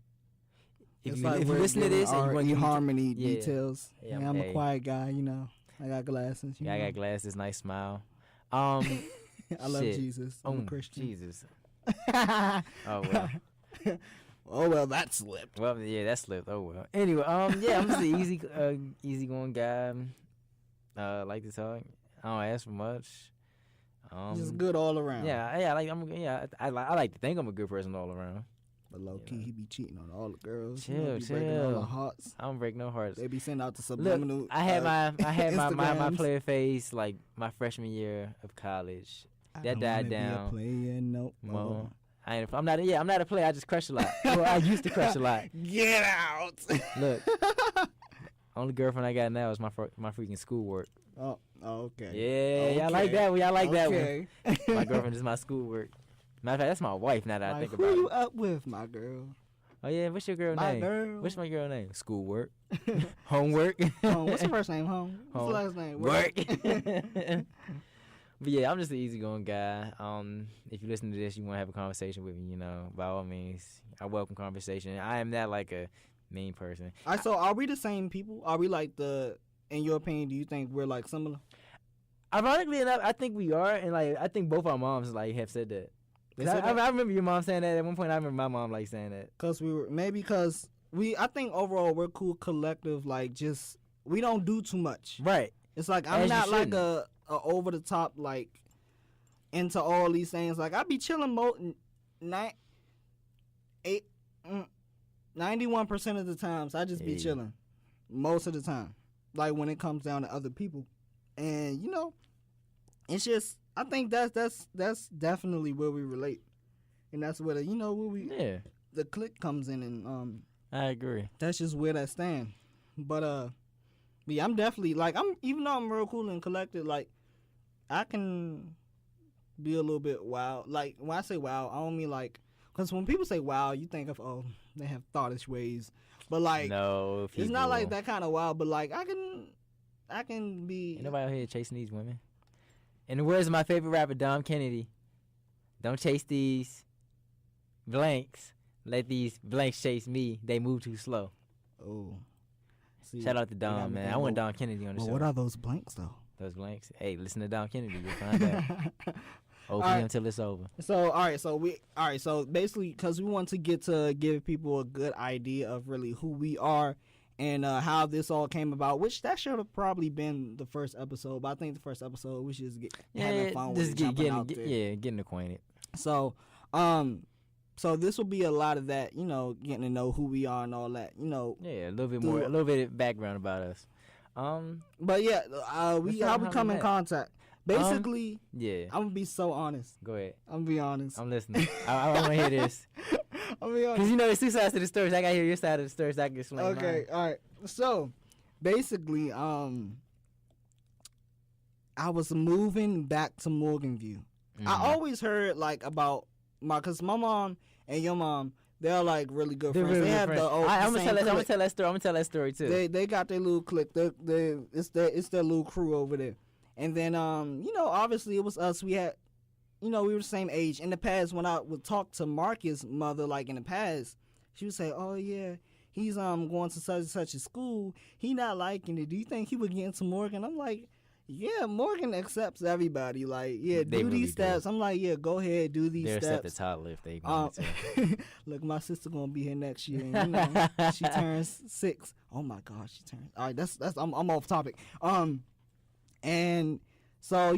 [SPEAKER 2] If
[SPEAKER 3] It's
[SPEAKER 2] you,
[SPEAKER 3] like
[SPEAKER 2] if you
[SPEAKER 3] we're
[SPEAKER 2] listen to
[SPEAKER 3] giving
[SPEAKER 2] this and you
[SPEAKER 3] our
[SPEAKER 2] want to
[SPEAKER 3] harmony
[SPEAKER 2] yeah.
[SPEAKER 3] details.
[SPEAKER 2] Yeah,
[SPEAKER 3] Yeah, I'm
[SPEAKER 2] hey.
[SPEAKER 3] a quiet guy, I got glasses.
[SPEAKER 2] yeah, I got glasses, nice smile.
[SPEAKER 3] I love
[SPEAKER 2] shit.
[SPEAKER 3] Jesus. I'm a Christian.
[SPEAKER 2] Jesus. Oh well.
[SPEAKER 3] Oh well, that slipped.
[SPEAKER 2] Well, yeah, that slipped. Oh well. Anyway, yeah, I'm just an easygoing guy. Like to talk. I don't ask for much.
[SPEAKER 3] Just good all around.
[SPEAKER 2] I like to think I'm a good person all around.
[SPEAKER 3] But low key,
[SPEAKER 2] know.
[SPEAKER 3] he be cheating on all the girls.
[SPEAKER 2] Chill,
[SPEAKER 3] Be breaking all the
[SPEAKER 2] chill.
[SPEAKER 3] hearts.
[SPEAKER 2] I don't break no hearts.
[SPEAKER 3] They be sending out the subliminal.
[SPEAKER 2] Look, I had my
[SPEAKER 3] Instagrams.
[SPEAKER 2] player phase like my freshman year of college.
[SPEAKER 3] I
[SPEAKER 2] that
[SPEAKER 3] don't
[SPEAKER 2] died
[SPEAKER 3] wanna be a
[SPEAKER 2] down.
[SPEAKER 3] player, no
[SPEAKER 2] Mo.
[SPEAKER 3] more.
[SPEAKER 2] I'm not a player. I just crush a lot. Well, I used to crush a lot.
[SPEAKER 3] Get out.
[SPEAKER 2] Look, only girlfriend I got now is my freaking schoolwork.
[SPEAKER 3] Oh, okay.
[SPEAKER 2] Yeah, y'all like
[SPEAKER 3] Okay.
[SPEAKER 2] that one. Y'all like that one.
[SPEAKER 3] Okay.
[SPEAKER 2] My girlfriend is my schoolwork. Matter of fact, that's my wife now that I
[SPEAKER 3] Like,
[SPEAKER 2] think
[SPEAKER 3] who
[SPEAKER 2] about
[SPEAKER 3] you
[SPEAKER 2] it.
[SPEAKER 3] up with, my girl?
[SPEAKER 2] Oh yeah, what's your girl
[SPEAKER 3] My
[SPEAKER 2] name?
[SPEAKER 3] girl.
[SPEAKER 2] What's my girl name? Schoolwork. Homework.
[SPEAKER 3] Home. What's your first name? Home. What's
[SPEAKER 2] Home.
[SPEAKER 3] the last name?
[SPEAKER 2] Work. But yeah, I'm just an easygoing guy. If you listen to this, you want to have a conversation with me, by all means, I welcome conversation. I am not like a mean person.
[SPEAKER 3] All right, so are we the same people? Are we like in your opinion, do you think we're like similar?
[SPEAKER 2] Ironically enough, I think we are, and like I think both our moms like have said that.
[SPEAKER 3] They
[SPEAKER 2] 'Cause
[SPEAKER 3] said
[SPEAKER 2] I
[SPEAKER 3] that?
[SPEAKER 2] remember your mom saying that at one point. I remember my mom like saying that.
[SPEAKER 3] Because I think overall we're cool collective, like just, we don't do too much.
[SPEAKER 2] Right.
[SPEAKER 3] It's like, I'm
[SPEAKER 2] As you
[SPEAKER 3] not like
[SPEAKER 2] shouldn't.
[SPEAKER 3] a over the top, like into all these things. Like I be chilling 91% of the times I just be
[SPEAKER 2] Yeah.
[SPEAKER 3] chilling most of the time, like when it comes down to other people. And it's just, I think that's definitely where we relate, and that's where
[SPEAKER 2] Yeah,
[SPEAKER 3] the click comes in, and
[SPEAKER 2] I agree.
[SPEAKER 3] that's just where that stand. But yeah, I'm definitely like, even though I'm real cool and collected, like I can be a little bit wild. Like when I say wild, I don't mean like, because when people say wild, you think of, oh, they have thoughtish ways, but like
[SPEAKER 2] No,
[SPEAKER 3] it's not
[SPEAKER 2] people.
[SPEAKER 3] like that kind of wild. But like I can be.
[SPEAKER 2] Ain't nobody out here chasing these women. In the words of my favorite rapper, Dom Kennedy, don't chase these blanks. Let these blanks chase me. They move too slow.
[SPEAKER 3] Oh, see,
[SPEAKER 2] Shout out to
[SPEAKER 3] they got
[SPEAKER 2] Dom,
[SPEAKER 3] me
[SPEAKER 2] man.
[SPEAKER 3] thinking,
[SPEAKER 2] I want
[SPEAKER 3] well,
[SPEAKER 2] Dom Kennedy on the
[SPEAKER 3] well,
[SPEAKER 2] show.
[SPEAKER 3] what are those blanks though?
[SPEAKER 2] Those blanks. Hey, listen to Dom Kennedy. You'll find out. OPM
[SPEAKER 3] Alright.
[SPEAKER 2] until it's over.
[SPEAKER 3] So so basically, because we want to give people a good idea of really who we are and how this all came about, which that should have probably been the first episode. But I think the first episode we should just get having fun with
[SPEAKER 2] just
[SPEAKER 3] it, jumping out there.
[SPEAKER 2] getting acquainted.
[SPEAKER 3] So so this will be a lot of that, getting to know who we are and all that,
[SPEAKER 2] Yeah, a little bit
[SPEAKER 3] Do
[SPEAKER 2] more,
[SPEAKER 3] it.
[SPEAKER 2] a little bit of background about us.
[SPEAKER 3] But yeah,
[SPEAKER 2] Let's
[SPEAKER 3] we
[SPEAKER 2] talk
[SPEAKER 3] how
[SPEAKER 2] about
[SPEAKER 3] we
[SPEAKER 2] how
[SPEAKER 3] come
[SPEAKER 2] we
[SPEAKER 3] in
[SPEAKER 2] met.
[SPEAKER 3] contact. Basically,
[SPEAKER 2] Yeah,
[SPEAKER 3] I'm gonna be so honest.
[SPEAKER 2] go ahead.
[SPEAKER 3] I'm gonna be honest.
[SPEAKER 2] I'm listening. I want to hear this.
[SPEAKER 3] I'm be honest.
[SPEAKER 2] Because there's two sides to the story. So I got to hear your side of the story so I can explain
[SPEAKER 3] Okay, all right. So, basically, I was moving back to Morganview.
[SPEAKER 2] mine.
[SPEAKER 3] I always heard like about cause my mom and your mom, they're like really good
[SPEAKER 2] They're
[SPEAKER 3] friends.
[SPEAKER 2] really
[SPEAKER 3] They
[SPEAKER 2] good
[SPEAKER 3] have
[SPEAKER 2] friends.
[SPEAKER 3] the old.
[SPEAKER 2] I'm
[SPEAKER 3] the
[SPEAKER 2] gonna
[SPEAKER 3] same
[SPEAKER 2] tell
[SPEAKER 3] clique.
[SPEAKER 2] that story. I'm gonna tell that story too.
[SPEAKER 3] They got their little clique. It's their little crew over there. And then obviously it was us. We had, we were the same age. In the past, when I would talk to Marcus' mother, like in the past, she would say, "Oh yeah, he's going to such and such a school. He not liking it. Do you think he would get into Morgan?" I'm like, "Yeah, Morgan accepts everybody. Like, yeah,
[SPEAKER 2] They
[SPEAKER 3] do
[SPEAKER 2] really
[SPEAKER 3] these steps." I'm like, "Yeah, go ahead, do these
[SPEAKER 2] They're at the
[SPEAKER 3] steps."
[SPEAKER 2] top if they want to.
[SPEAKER 3] Look, my sister gonna be here next year. And, she turns 6. Oh my gosh, she turns. All right, that's I'm off topic. And so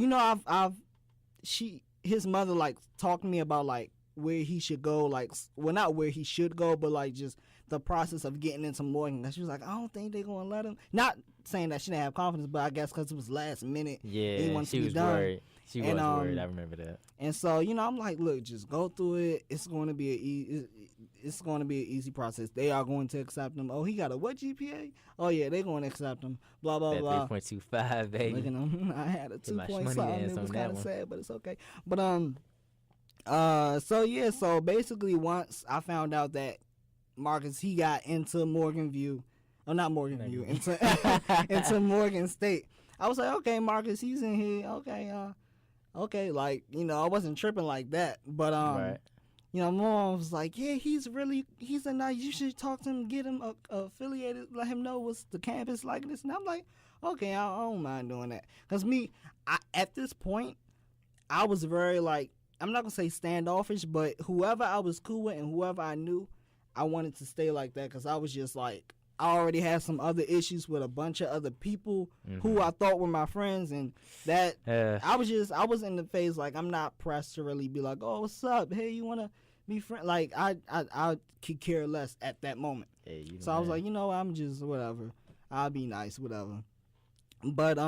[SPEAKER 3] his mother like talked to me about like where he should go, like, well, not where he should go, but like just the process of getting into Morgan. She was like, I don't think they're gonna let him. Not saying that she didn't have confidence, but I guess because it was last minute.
[SPEAKER 2] Yeah,
[SPEAKER 3] wanted
[SPEAKER 2] she
[SPEAKER 3] to be
[SPEAKER 2] was
[SPEAKER 3] done.
[SPEAKER 2] worried. She was
[SPEAKER 3] And,
[SPEAKER 2] worried. I remember that.
[SPEAKER 3] And so, you know, I'm like, look, just go through it. It's going to be it's going to be an easy process. They are going to accept him. Oh, he got a what GPA? Oh yeah, they're going to accept him. Blah blah
[SPEAKER 2] That
[SPEAKER 3] blah.
[SPEAKER 2] 3.25, baby.
[SPEAKER 3] Look at him. I had a
[SPEAKER 2] Get my
[SPEAKER 3] 2 point
[SPEAKER 2] shmoney
[SPEAKER 3] something.
[SPEAKER 2] ass
[SPEAKER 3] It was
[SPEAKER 2] on that
[SPEAKER 3] kind of
[SPEAKER 2] one.
[SPEAKER 3] sad, but it's okay. But so yeah, so basically once I found out that Marcus he got into Morgan View, oh not Morgan View, into Morgan State. I was like, okay, Marcus, he's in here. Okay, like, you know, I wasn't tripping like that. But
[SPEAKER 2] Right.
[SPEAKER 3] you know, my mom was like, yeah, he's a nice, you should talk to him, get him affiliated, let him know what's the campus like this. And I'm like, okay, I don't mind doing that. Because at this point, I was very like, I'm not going to say standoffish, but whoever I was cool with and whoever I knew, I wanted to stay like that because I was just like, I already had some other issues with a bunch of other people who I thought were my friends, and that I was in the phase like I'm not pressed to really be like, oh, what's up? Hey, you wanna be friend? Like I could care less at that moment.
[SPEAKER 2] Hey, you
[SPEAKER 3] So I was like, you know, I'm just whatever. I'll be nice, whatever. But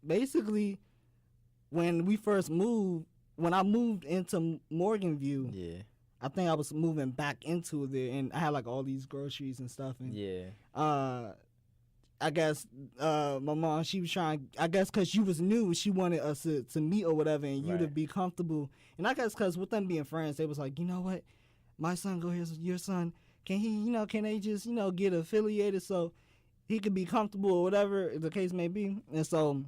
[SPEAKER 3] basically, when I moved into Morgan View,
[SPEAKER 2] yeah,
[SPEAKER 3] I think I was moving back into there, and I had like all these groceries and stuff. And
[SPEAKER 2] yeah.
[SPEAKER 3] I guess my mom, she was trying. I guess because you was new, she wanted us to meet or whatever, and you to
[SPEAKER 2] Right.
[SPEAKER 3] be comfortable. And I guess because with them being friends, they was like, you know what, my son go here, your son, can he, you know, can they just, you know, get affiliated so he could be comfortable or whatever the case may be. And so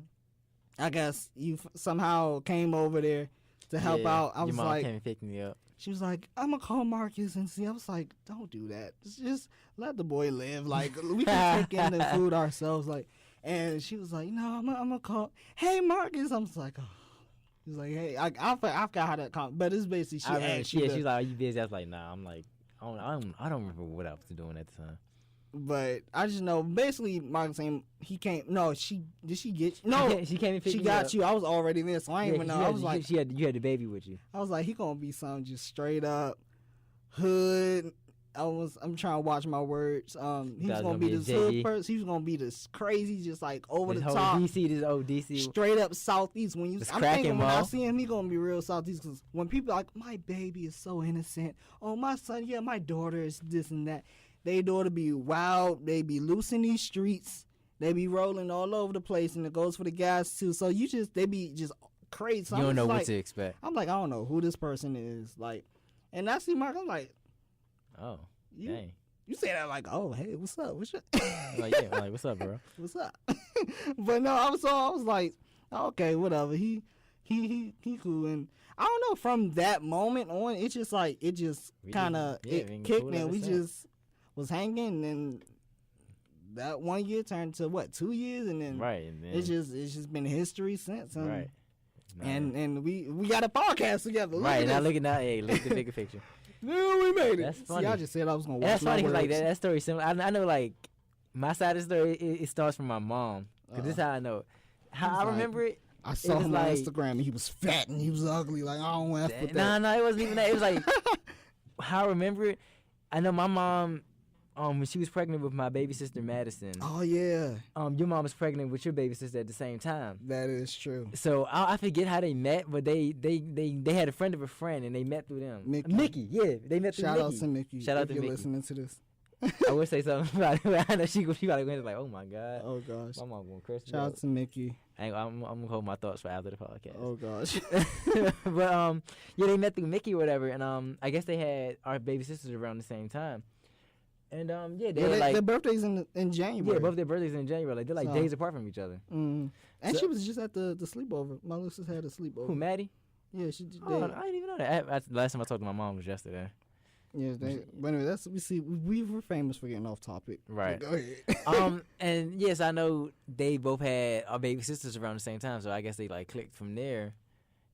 [SPEAKER 3] I guess you somehow came over there to help
[SPEAKER 2] Yeah.
[SPEAKER 3] out. I
[SPEAKER 2] Your
[SPEAKER 3] was
[SPEAKER 2] mom
[SPEAKER 3] like,
[SPEAKER 2] came and picked me up.
[SPEAKER 3] she was like, I'm gonna call Marcus and see. I was like, don't do that. Just let the boy live. Like, we can take in the food ourselves. Like, and she was like, no, I'm gonna call. Hey, Marcus. I'm just like, oh. He's like, hey, I forgot how that but it's basically she
[SPEAKER 2] I remember,
[SPEAKER 3] asked you.
[SPEAKER 2] she's like, "Are you busy?" I was like, "Nah." I'm like, I don't remember what I was doing at the time.
[SPEAKER 3] But I just know basically Marcus saying he came. No, did she get you? No,
[SPEAKER 2] she came and picked
[SPEAKER 3] she
[SPEAKER 2] me
[SPEAKER 3] got
[SPEAKER 2] up.
[SPEAKER 3] you. I was already there, so I ain't even know. I was like,
[SPEAKER 2] you had the baby with you.
[SPEAKER 3] I was like, he gonna be something just straight up hood. I'm trying to watch my words. He was gonna be this hood person. He was gonna be this crazy, just like over
[SPEAKER 2] This
[SPEAKER 3] the
[SPEAKER 2] whole
[SPEAKER 3] top,
[SPEAKER 2] this old DC.
[SPEAKER 3] straight up southeast. When you,
[SPEAKER 2] It's
[SPEAKER 3] I'm
[SPEAKER 2] cracking,
[SPEAKER 3] thinking when I
[SPEAKER 2] Mo.
[SPEAKER 3] see him, he gonna be real southeast. Because when people are like, my baby is so innocent. Oh, my son, yeah, my daughter is this and that. They daughter be wild. They be loose in these streets. They be rolling all over the place, and it goes for the guys too. So they be just crazy. So
[SPEAKER 2] You
[SPEAKER 3] I'm
[SPEAKER 2] don't know
[SPEAKER 3] just
[SPEAKER 2] what
[SPEAKER 3] like,
[SPEAKER 2] to expect.
[SPEAKER 3] I'm like, I don't know who this person is. Like, and I see Mark. I'm like,
[SPEAKER 2] Oh,
[SPEAKER 3] you,
[SPEAKER 2] dang.
[SPEAKER 3] you say that like, oh, hey, what's up? What's your
[SPEAKER 2] I'm like, yeah, I'm like, what's up, bro?
[SPEAKER 3] what's up? But no, I was like, okay, whatever. He cool. And I don't know. From that moment on, it just
[SPEAKER 2] We
[SPEAKER 3] kind of
[SPEAKER 2] just- yeah, been
[SPEAKER 3] kicked,
[SPEAKER 2] cool
[SPEAKER 3] and
[SPEAKER 2] ever
[SPEAKER 3] we
[SPEAKER 2] since.
[SPEAKER 3] just was hanging. And that 1 year turned to what, 2 years, and then
[SPEAKER 2] Right, and then,
[SPEAKER 3] it's just been history since.
[SPEAKER 2] right. Nah.
[SPEAKER 3] And we got a podcast together. Look
[SPEAKER 2] Right,
[SPEAKER 3] at
[SPEAKER 2] now
[SPEAKER 3] this.
[SPEAKER 2] look at now. Hey, look at the bigger picture.
[SPEAKER 3] Yeah, we made it.
[SPEAKER 2] That's
[SPEAKER 3] See,
[SPEAKER 2] funny.
[SPEAKER 3] I just said I was gonna
[SPEAKER 2] And
[SPEAKER 3] watch
[SPEAKER 2] that's funny
[SPEAKER 3] my
[SPEAKER 2] because like
[SPEAKER 3] words.
[SPEAKER 2] that story similar. I know like my side of the story. It starts from my mom. Cause this is how I know. How
[SPEAKER 3] was
[SPEAKER 2] I
[SPEAKER 3] like-
[SPEAKER 2] remember it.
[SPEAKER 3] I saw
[SPEAKER 2] was
[SPEAKER 3] him on
[SPEAKER 2] like-
[SPEAKER 3] Instagram and he was fat and he was ugly. Like, I don't want to put that.
[SPEAKER 2] No, it wasn't even that. It was like how I remember it. I know my mom. When she was pregnant with my baby sister Madison.
[SPEAKER 3] Oh yeah,
[SPEAKER 2] Your mom was pregnant with your baby sister at the same time.
[SPEAKER 3] that is true.
[SPEAKER 2] So I forget how they met, but they had a friend of a friend and they met through them.
[SPEAKER 3] Mickey.
[SPEAKER 2] Yeah, they met through
[SPEAKER 3] Shout
[SPEAKER 2] Mickey.
[SPEAKER 3] out to Mickey.
[SPEAKER 2] Shout out
[SPEAKER 3] if
[SPEAKER 2] to
[SPEAKER 3] you're
[SPEAKER 2] Mickey.
[SPEAKER 3] listening to this.
[SPEAKER 2] I would say something about it. I know she probably went like, oh my god,
[SPEAKER 3] Oh gosh.
[SPEAKER 2] my mom going crazy.
[SPEAKER 3] Shout out to Mickey.
[SPEAKER 2] I'm gonna hold my thoughts for after the podcast.
[SPEAKER 3] Oh gosh.
[SPEAKER 2] But yeah, they met through Mickey or whatever, and I guess they had our baby sisters around the same time. And yeah, they had, like
[SPEAKER 3] their birthdays in January.
[SPEAKER 2] yeah, both their birthdays in January. Like they're like
[SPEAKER 3] So-
[SPEAKER 2] days apart from each other.
[SPEAKER 3] Mm. And
[SPEAKER 2] So-
[SPEAKER 3] she was just at the sleepover. My little sister had a sleepover.
[SPEAKER 2] Who, Maddie?
[SPEAKER 3] Yeah, she did.
[SPEAKER 2] Oh, I didn't even know that. The last time I talked to my mom was yesterday.
[SPEAKER 3] Yeah, but anyway, we were famous for getting off topic.
[SPEAKER 2] Right.
[SPEAKER 3] Go ahead.
[SPEAKER 2] And yes, I know they both had our baby sisters around the same time, so I guess they like clicked from there.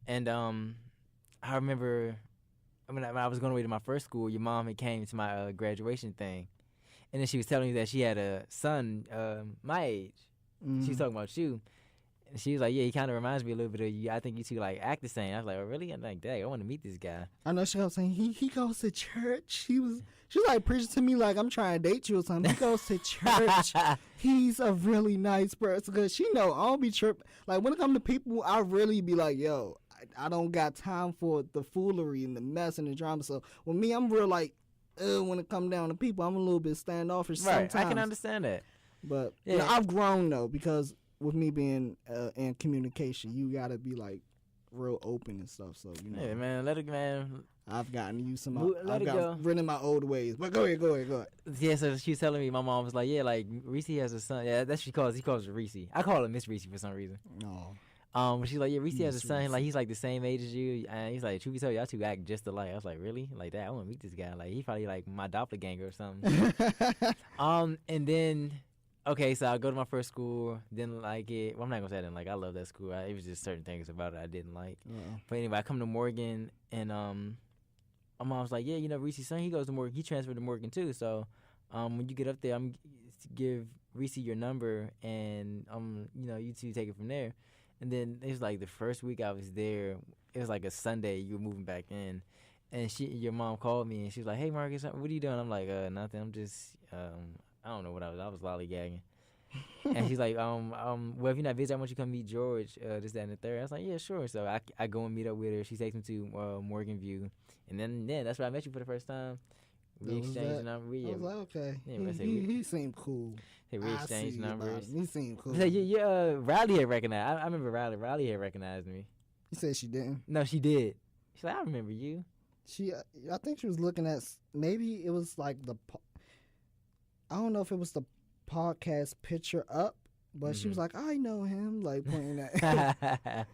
[SPEAKER 2] And I remember when I was going away to my first school, your mom had came to my graduation thing, and then she was telling me that she had a son my age. She was talking about you. And she was like, yeah, he kind of reminds me a little bit of you. I think you two like act the same. I was like, oh really? I'm like, dang, I want to meet this guy.
[SPEAKER 3] I know she was saying he goes to church. She was like preaching to me like I'm trying to date you or something. He goes to church. He's a really nice person. Cause she know I don't be tripping. Like when it comes to people, I really be like, yo, I don't got time for the foolery and the mess and the drama. So with me, I'm real like, when it come down to people, I'm a little bit standoffish sometimes.
[SPEAKER 2] Right, I can understand that.
[SPEAKER 3] But
[SPEAKER 2] Yeah.
[SPEAKER 3] you know, I've grown though because with me being in communication, you gotta be like real open and stuff. So you know,
[SPEAKER 2] Yeah, man, let it, man.
[SPEAKER 3] I've gotten used to my,
[SPEAKER 2] Let
[SPEAKER 3] I've
[SPEAKER 2] it
[SPEAKER 3] got
[SPEAKER 2] go.
[SPEAKER 3] rid of my old ways. But go ahead.
[SPEAKER 2] Yeah, so she was telling me, my mom was like, yeah, like Reese has a son. Yeah, that's what he calls her Reese. I call her Miss Reese for some reason.
[SPEAKER 3] No,
[SPEAKER 2] But she's like, yeah, Reese has a
[SPEAKER 3] Miss
[SPEAKER 2] son.
[SPEAKER 3] Reese.
[SPEAKER 2] Like he's like the same age as you, and he's like, truth be told, y'all two act just alike. I was like, really? Like that? I want to meet this guy. Like he probably like my doppelganger or something. And then, okay, so I go to my first school, didn't like it. Well, I'm not gonna say I didn't like. I love that school. It was just certain things about it I didn't like. But anyway, I come to Morgan, and my mom's like, yeah, you know, Reese's son, he goes to Morgan. He transferred to Morgan too. So, when you get up there, I'm give Reese your number, and you know, you two take it from there. And then it was like the first week I was there. It was like a Sunday. You were moving back in, and your mom called me, and she was like, "Hey, Marcus, what are you doing?" I'm like, "Nothing. I'm just, I don't know what I was lollygagging." And she's like, well, if you're not busy, I want you to come meet George, this, that, and the third. I was like, yeah, sure. So I go and meet up with her. She takes me to Morgan View, and then that's where I met you for the first time. We exchanged numbers.
[SPEAKER 3] I was like, okay.
[SPEAKER 2] Yeah,
[SPEAKER 3] He seemed cool.
[SPEAKER 2] We
[SPEAKER 3] I
[SPEAKER 2] exchanged
[SPEAKER 3] see about
[SPEAKER 2] numbers.
[SPEAKER 3] him. He seemed cool.
[SPEAKER 2] So, Riley had recognized. I remember Riley had recognized me.
[SPEAKER 3] You said she didn't.
[SPEAKER 2] No, she did. She's like, I remember you.
[SPEAKER 3] I think she was looking at, maybe it was like I don't know if it was the podcast picture up, but she was like, I know him, like pointing at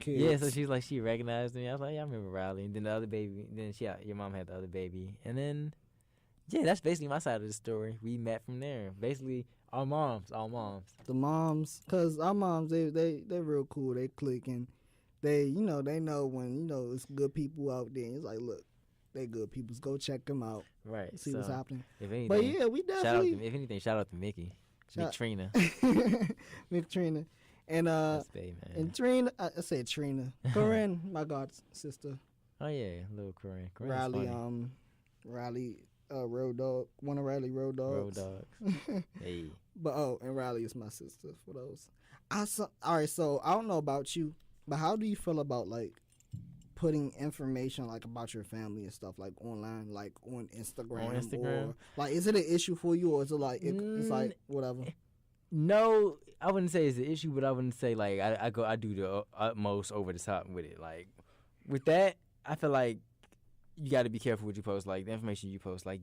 [SPEAKER 3] kids.
[SPEAKER 2] Yeah, so she's like, she recognized me. I was like, yeah, I remember Riley. And then the other baby, your mom had the other baby. And then, yeah, that's basically my side of the story. We met from there. Basically, all moms.
[SPEAKER 3] The moms, because our moms, they're real cool. They click and they know when, it's good people out there. It's like, look, they good people. Go check them out.
[SPEAKER 2] Right.
[SPEAKER 3] See what's happening.
[SPEAKER 2] If anything,
[SPEAKER 3] But yeah, we definitely.
[SPEAKER 2] shout out to Mickey. Mick Trina.
[SPEAKER 3] Mick Trina. And
[SPEAKER 2] That's babe, man.
[SPEAKER 3] and Trina, I said Trina. Corinne, my god sister.
[SPEAKER 2] Oh yeah, little Corinne.
[SPEAKER 3] Riley, Riley, Road Dog, one of Riley Road Dogs.
[SPEAKER 2] Road Dogs. Hey.
[SPEAKER 3] But and Riley is my sister for those. All right, so I don't know about you, but how do you feel about like putting information like about your family and stuff like online, like on Instagram? Or like, is it an issue for you, or is it like it's like whatever?
[SPEAKER 2] No, I wouldn't say it's an issue, but I wouldn't say like I do the utmost over the top with it. Like with that, I feel like you got to be careful what you post. Like the information you post. Like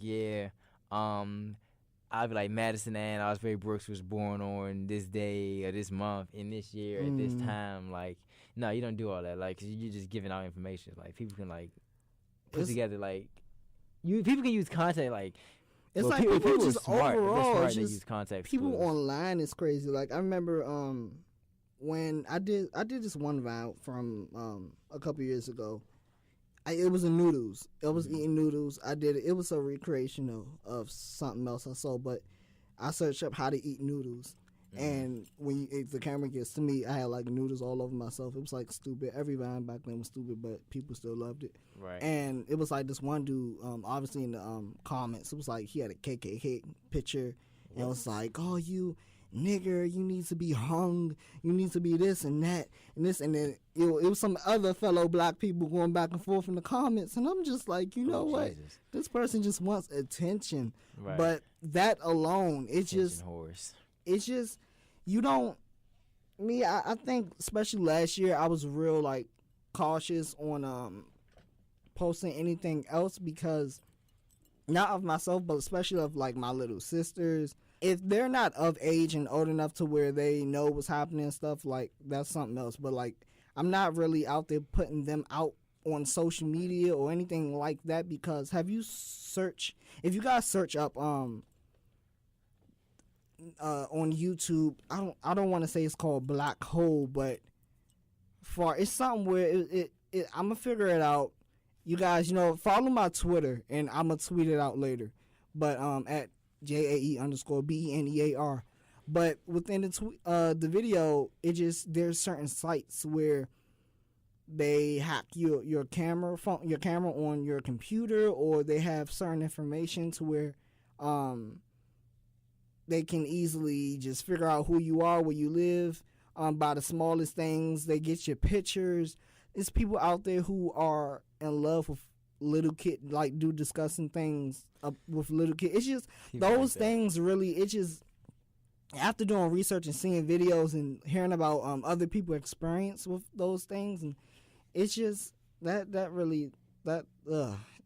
[SPEAKER 2] I'd be like Madison Ann Osbury Brooks was born on this day or this month in this year at this time. Like no, you don't do all that. Like 'cause you're just giving out information. Like people can like put together like people can use content like.
[SPEAKER 3] It's
[SPEAKER 2] well,
[SPEAKER 3] like people just
[SPEAKER 2] smart.
[SPEAKER 3] overall,
[SPEAKER 2] They use context
[SPEAKER 3] people
[SPEAKER 2] clues.
[SPEAKER 3] online is crazy. Like I remember when I did this one vow from a couple years ago. It was a noodles. I was eating noodles. I did it. It was a recreation of something else I saw, but I searched up how to eat noodles. And if the camera gets to me, I had like noodles all over myself. It was like stupid. Every vine back then was stupid, but people still loved it.
[SPEAKER 2] Right.
[SPEAKER 3] And it was like this one dude, obviously in the comments, it was like he had a KKK picture. And it was like, oh, you nigger, you need to be hung. You need to be this and that and this. And then it was some other fellow black people going back and forth in the comments. And I'm just like, you know what?
[SPEAKER 2] Jesus.
[SPEAKER 3] This person just wants attention.
[SPEAKER 2] Right.
[SPEAKER 3] But that alone, it's just, you don't, I think especially last year, I was real like cautious on posting anything else because not of myself, but especially of like my little sisters. If they're not of age and old enough to where they know what's happening and stuff, like that's something else. But like, I'm not really out there putting them out on social media or anything like that because if you guys search up on YouTube, I don't want to say it's called Black Hole, but it's something where I'm gonna figure it out. You guys, follow my Twitter and I'm gonna tweet it out later. But at JAE_BENEAR. But within the video, it just there's certain sites where they hack your camera on your computer, or they have certain information to where they can easily just figure out who you are, where you live, by the smallest things. They get your pictures. There's people out there who are in love with little kid, like do disgusting things with little kids. It's just
[SPEAKER 2] People
[SPEAKER 3] those
[SPEAKER 2] like that.
[SPEAKER 3] things really. It just after doing research and seeing videos and hearing about other people experience with those things, and it's just that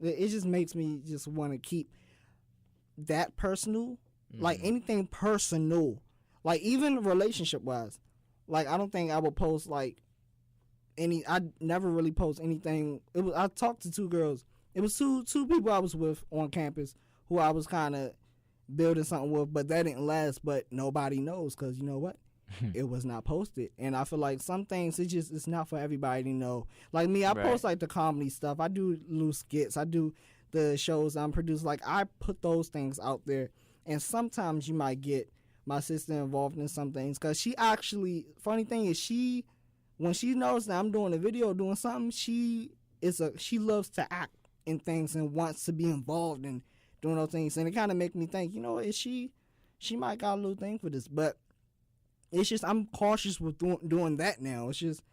[SPEAKER 3] it just makes me just want to keep that personal, like anything personal, like even relationship wise. Like I don't think I would post like I never really post anything. I talked to two girls. It was two people I was with on campus who I was kind of building something with, but that didn't last. But nobody knows, because you know what? It was not posted. And I feel like some things it's not for everybody to know. Like me, I post like the comedy stuff. I do little skits. I do the shows I'm producing. Like I put those things out there, and sometimes you might get my sister involved in some things, because she actually, funny thing is, when she knows that I'm doing a video, doing something, she loves to act in things and wants to be involved in doing those things. And it kind of make me think, you know, is she might got a little thing for this, but it's just I'm cautious with doing that now. It's just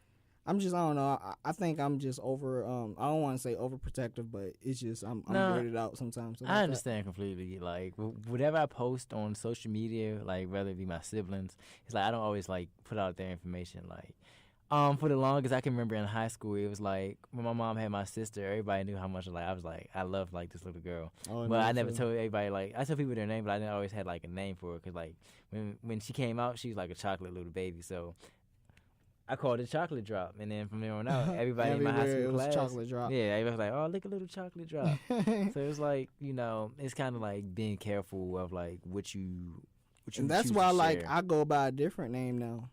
[SPEAKER 3] I don't know. I think I'm just over. I don't want to say overprotective, but it's just I'm weirded out sometimes.
[SPEAKER 2] I understand completely. Like whatever I post on social media, like whether it be my siblings, it's like I don't always like put out their information. Like for the longest I can remember in high school, it was like when my mom had my sister, everybody knew how much like I was like I love like this little girl. But I never told everybody. Like I told people their name, but I didn't always had like a name for her, because like when she came out, she was like a chocolate little baby. So I called it Chocolate Drop, and then from there on out, everybody in my high school
[SPEAKER 3] it was
[SPEAKER 2] class,
[SPEAKER 3] Chocolate Drop.
[SPEAKER 2] yeah, everybody was like, "Oh, look, a little Chocolate Drop." So it was like, you know, it's kind of like being careful of like what you.
[SPEAKER 3] And that's
[SPEAKER 2] choose
[SPEAKER 3] why
[SPEAKER 2] to
[SPEAKER 3] like
[SPEAKER 2] share.
[SPEAKER 3] I go by a different name now.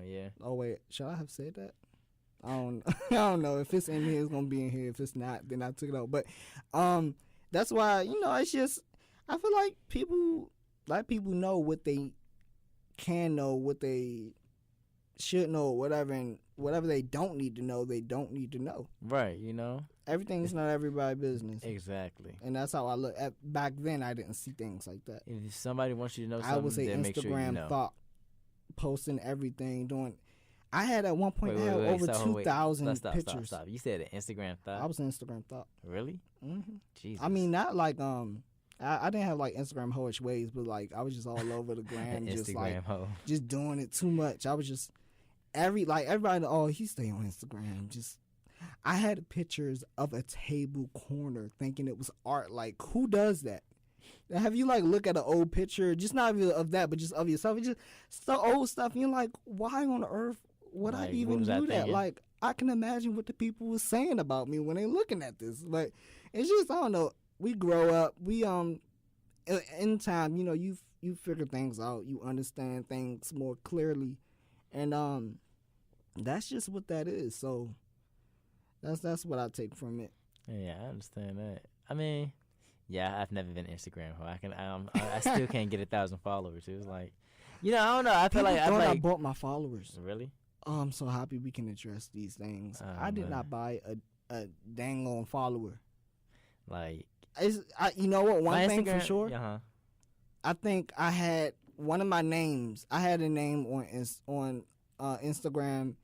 [SPEAKER 2] Yeah.
[SPEAKER 3] Oh wait, should I have said that? I don't I don't know. If it's in here, it's gonna be in here. If it's not, then I took it out. But that's why, you know, it's just I feel like people know what they can know, what they should know, whatever, and whatever they don't need to know, they don't need to know.
[SPEAKER 2] Right, you know?
[SPEAKER 3] Everything's not everybody's business.
[SPEAKER 2] Exactly.
[SPEAKER 3] And that's how I look at back then. I didn't see things like that.
[SPEAKER 2] If somebody wants you to know
[SPEAKER 3] I would
[SPEAKER 2] something,
[SPEAKER 3] say
[SPEAKER 2] then make sure you
[SPEAKER 3] Instagram
[SPEAKER 2] know.
[SPEAKER 3] thought, posting everything, doing. I had at one point
[SPEAKER 2] Wait,
[SPEAKER 3] over
[SPEAKER 2] so,
[SPEAKER 3] 2,000
[SPEAKER 2] stop,
[SPEAKER 3] pictures.
[SPEAKER 2] Stop. You said an Instagram thought?
[SPEAKER 3] I was Instagram thought.
[SPEAKER 2] Really?
[SPEAKER 3] hmm
[SPEAKER 2] Jesus.
[SPEAKER 3] I mean, not like I didn't have like Instagram hoish ways, but like I was just all over the gram, just like
[SPEAKER 2] Instagram hoe.
[SPEAKER 3] just doing it too much. I was just everybody. Oh, he stay on Instagram. Just I had pictures of a table corner, thinking it was art. Like who does that? Have you like look at an old picture, just not even of that, but just of yourself? It's just so old stuff. And you're like, why on earth would I
[SPEAKER 2] Like,
[SPEAKER 3] even
[SPEAKER 2] what was I
[SPEAKER 3] do that?
[SPEAKER 2] thinking?
[SPEAKER 3] Like I can imagine what the people were saying about me when they looking at this. But it's just I don't know. We grow up. We in time, you know, you figure things out. You understand things more clearly, and that's just what that is. So that's what I take from it.
[SPEAKER 2] Yeah, I understand that. I mean, yeah, I've never been Instagram hoe. I still can't get 1,000 followers. It was like, you know, I don't know. I feel
[SPEAKER 3] People
[SPEAKER 2] like
[SPEAKER 3] thought I
[SPEAKER 2] like
[SPEAKER 3] bought my followers.
[SPEAKER 2] really.
[SPEAKER 3] Oh, I'm so happy we can address these things.
[SPEAKER 2] Oh,
[SPEAKER 3] I did
[SPEAKER 2] man.
[SPEAKER 3] not buy a dang on follower.
[SPEAKER 2] Like
[SPEAKER 3] You know what? One
[SPEAKER 2] my
[SPEAKER 3] thing
[SPEAKER 2] Instagram,
[SPEAKER 3] for sure.
[SPEAKER 2] Uh-huh.
[SPEAKER 3] I think I had one of my names. I had a name on Instagram,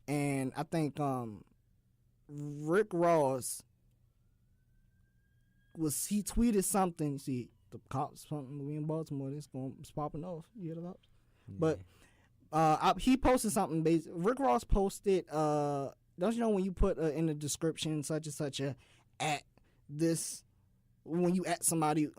[SPEAKER 3] and I think Rick Ross he tweeted something. See the cops, something we in Baltimore. It's popping off. You hear the cops? But he posted something. Rick Ross posted. Don't you know when you put in the description such and such at this, when you at somebody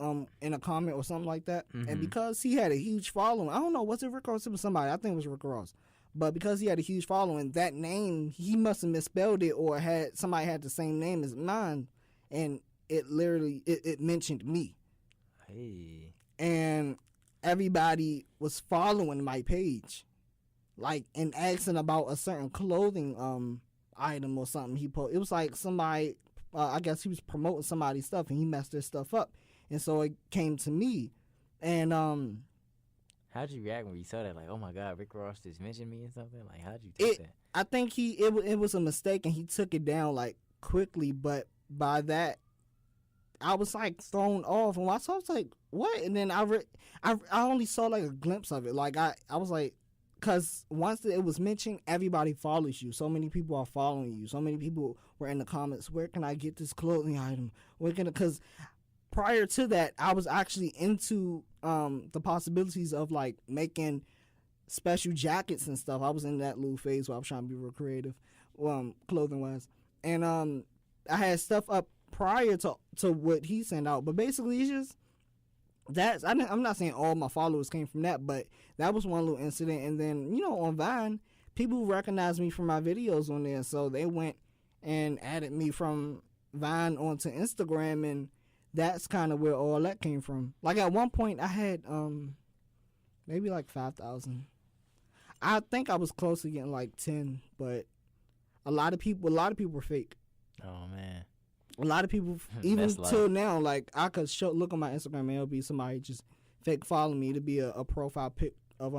[SPEAKER 3] in a comment or something like that, and because he had a huge following, I don't know, was it Rick Ross? It was somebody. I think it was Rick Ross. But because he had a huge following, that name he must have misspelled it, or somebody had the same name as mine, and it literally it mentioned me.
[SPEAKER 2] Hey.
[SPEAKER 3] And everybody was following my page, like, and asking about a certain clothing item or something he posted. It was like somebody, I guess he was promoting somebody's stuff and he messed their stuff up, and so it came to me, and
[SPEAKER 2] How'd you react when you saw that? Like, oh my God, Rick Ross just mentioned me and something. Like, how'd you take that?
[SPEAKER 3] I think it was a mistake and he took it down like quickly, but by that I was like thrown off, and I was like, what? And then I only saw like a glimpse of it. Like I was like, because once it was mentioned, everybody follows you. So many people are following you. So many people were in the comments. Where can I get this clothing item? Because prior to that, I was actually into the possibilities of like making special jackets and stuff. I was in that little phase where I was trying to be real creative, clothing wise, and I had stuff up prior to what he sent out. But basically, it's just I'm not saying all my followers came from that, but that was one little incident. And then, you know, on Vine, people recognized me from my videos on there, so they went and added me from Vine onto Instagram, and that's kind of where all that came from. Like at one point, I had maybe like 5,000. I think I was close to getting like 10, but a lot of people were fake.
[SPEAKER 2] Oh man.
[SPEAKER 3] A lot of people, even till now, like I could look on my Instagram and it'll be somebody just fake following me to be a profile pic of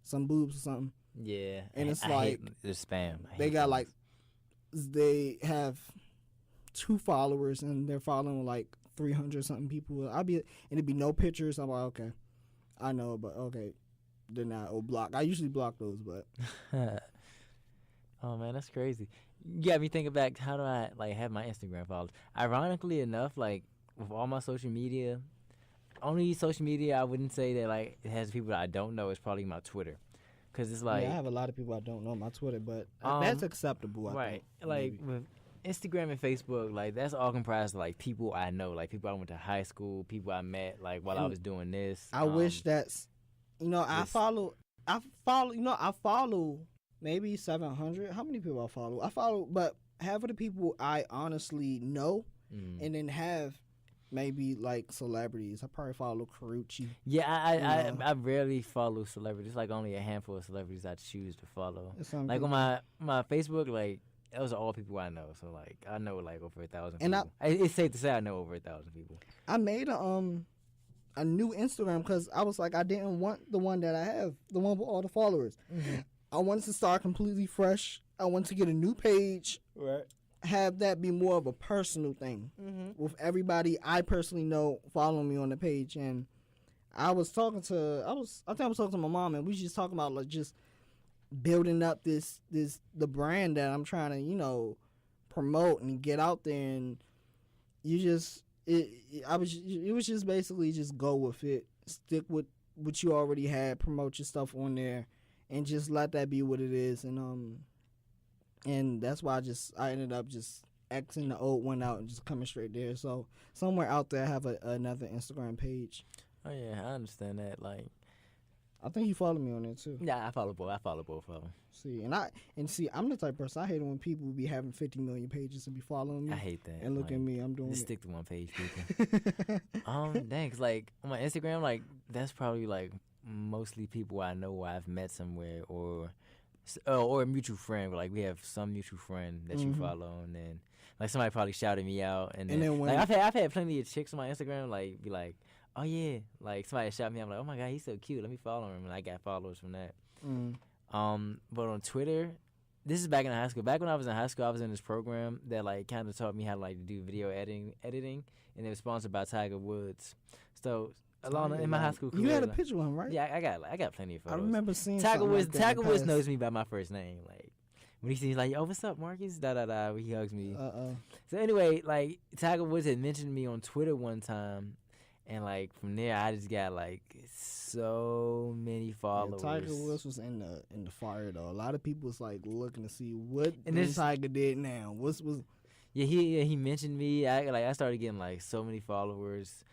[SPEAKER 3] some boobs or something.
[SPEAKER 2] Yeah,
[SPEAKER 3] and it's
[SPEAKER 2] I
[SPEAKER 3] like
[SPEAKER 2] hate the spam.
[SPEAKER 3] They got like they have 2 followers and they're following like 300 something people. And it'd be no pictures. I'm like, okay, I know, but okay, then I'll block. I usually block those, but.
[SPEAKER 2] Oh man, that's crazy. You got me thinking back. How do I like have my Instagram followers? Ironically enough, like with all my social media, only social media I wouldn't say that like it has people that I don't know is probably my Twitter, because it's like
[SPEAKER 3] I have a lot of people I don't know on my Twitter, but that's acceptable. I think,
[SPEAKER 2] like
[SPEAKER 3] maybe.
[SPEAKER 2] with Instagram and Facebook, like that's all comprised of like people I know, like people I went to high school, people I met like while I was doing this.
[SPEAKER 3] I wish that's, I follow. I follow. Maybe 700. How many people I follow? I follow, but half of the people I honestly know, and then have maybe like celebrities. I probably follow Karuchi.
[SPEAKER 2] Yeah, I rarely follow celebrities. Like only a handful of celebrities I choose to follow. Like on my Facebook, like those are all people I know. So like I know like over 1,000 people. It's safe to say I know over 1,000 people.
[SPEAKER 3] I made a new Instagram because I was like, I didn't want the one that I have, the one with all the followers. Mm-hmm. I wanted to start completely fresh. I wanted to get a new page.
[SPEAKER 2] Right.
[SPEAKER 3] Have that be more of a personal thing with everybody I personally know following me on the page. And I think I was talking to my mom, and we was just talking about like just building up the brand that I'm trying to promote and get out there. And it was just basically just go with it, stick with what you already had, promote your stuff on there. And just let that be what it is, and that's why I ended up just Xing the old one out and just coming straight there. So somewhere out there, I have another Instagram page.
[SPEAKER 2] Oh yeah, I understand that. Like,
[SPEAKER 3] I think you follow me on there too.
[SPEAKER 2] Yeah, I follow both of them.
[SPEAKER 3] See, I'm the type of person I hate it when people be having 50 million pages and be following me.
[SPEAKER 2] I hate that.
[SPEAKER 3] And look at me, I'm doing
[SPEAKER 2] just
[SPEAKER 3] it.
[SPEAKER 2] Stick to one page, people. Dang, 'cause like on my Instagram, like that's probably like mostly people I know or I've met somewhere or a mutual friend. Like we have some mutual friend that you follow, and then like somebody probably shouted me out, and then when like I've had plenty of chicks on my Instagram like be like, oh yeah, like somebody shot me. I'm like, oh my god, he's so cute. Let me follow him, and I got followers from that. But on Twitter, this is back in high school. Back when I was in high school, I was in this program that like kind of taught me how to like do video editing, and it was sponsored by Tiger Woods. So in my high school career,
[SPEAKER 3] you had a picture of him, right?
[SPEAKER 2] Yeah, I got plenty of photos.
[SPEAKER 3] I remember seeing
[SPEAKER 2] Tiger Woods.
[SPEAKER 3] Like that
[SPEAKER 2] Tiger Woods knows me by my first name. Like when he sees like, "Yo, what's up, Marcus?" He hugs me. So anyway, like Tiger Woods had mentioned me on Twitter one time, and like from there, I just got like so many followers.
[SPEAKER 3] Yeah, Tiger Woods was in the fire though. A lot of people was like looking to see what Tiger did now.
[SPEAKER 2] Yeah, he mentioned me. I started getting like so many followers.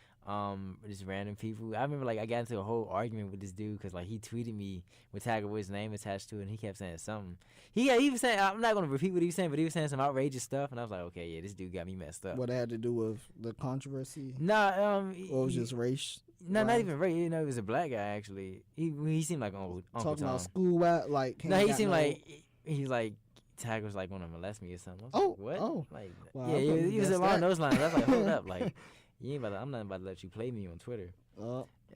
[SPEAKER 2] Just random people. I remember like I got into a whole argument with this dude because like he tweeted me with Tiger Woods' name attached to it, and he kept saying something. He was saying, I'm not gonna repeat what he was saying, but he was saying some outrageous stuff, and I was like, okay, yeah, this dude got me messed up.
[SPEAKER 3] What it had to do with the controversy?
[SPEAKER 2] Nah,
[SPEAKER 3] or it was just race?
[SPEAKER 2] No, not even race. He was a black guy actually. He seemed like Uncle
[SPEAKER 3] talking
[SPEAKER 2] Tom.
[SPEAKER 3] About school, like
[SPEAKER 2] no, he seemed like he's like Tiger was like want to molest me or something. I was like, what?
[SPEAKER 3] Oh,
[SPEAKER 2] like
[SPEAKER 3] wow,
[SPEAKER 2] yeah, he was along those lines. I was like, hold up, like. You ain't about to, I'm not about to let you play me on Twitter.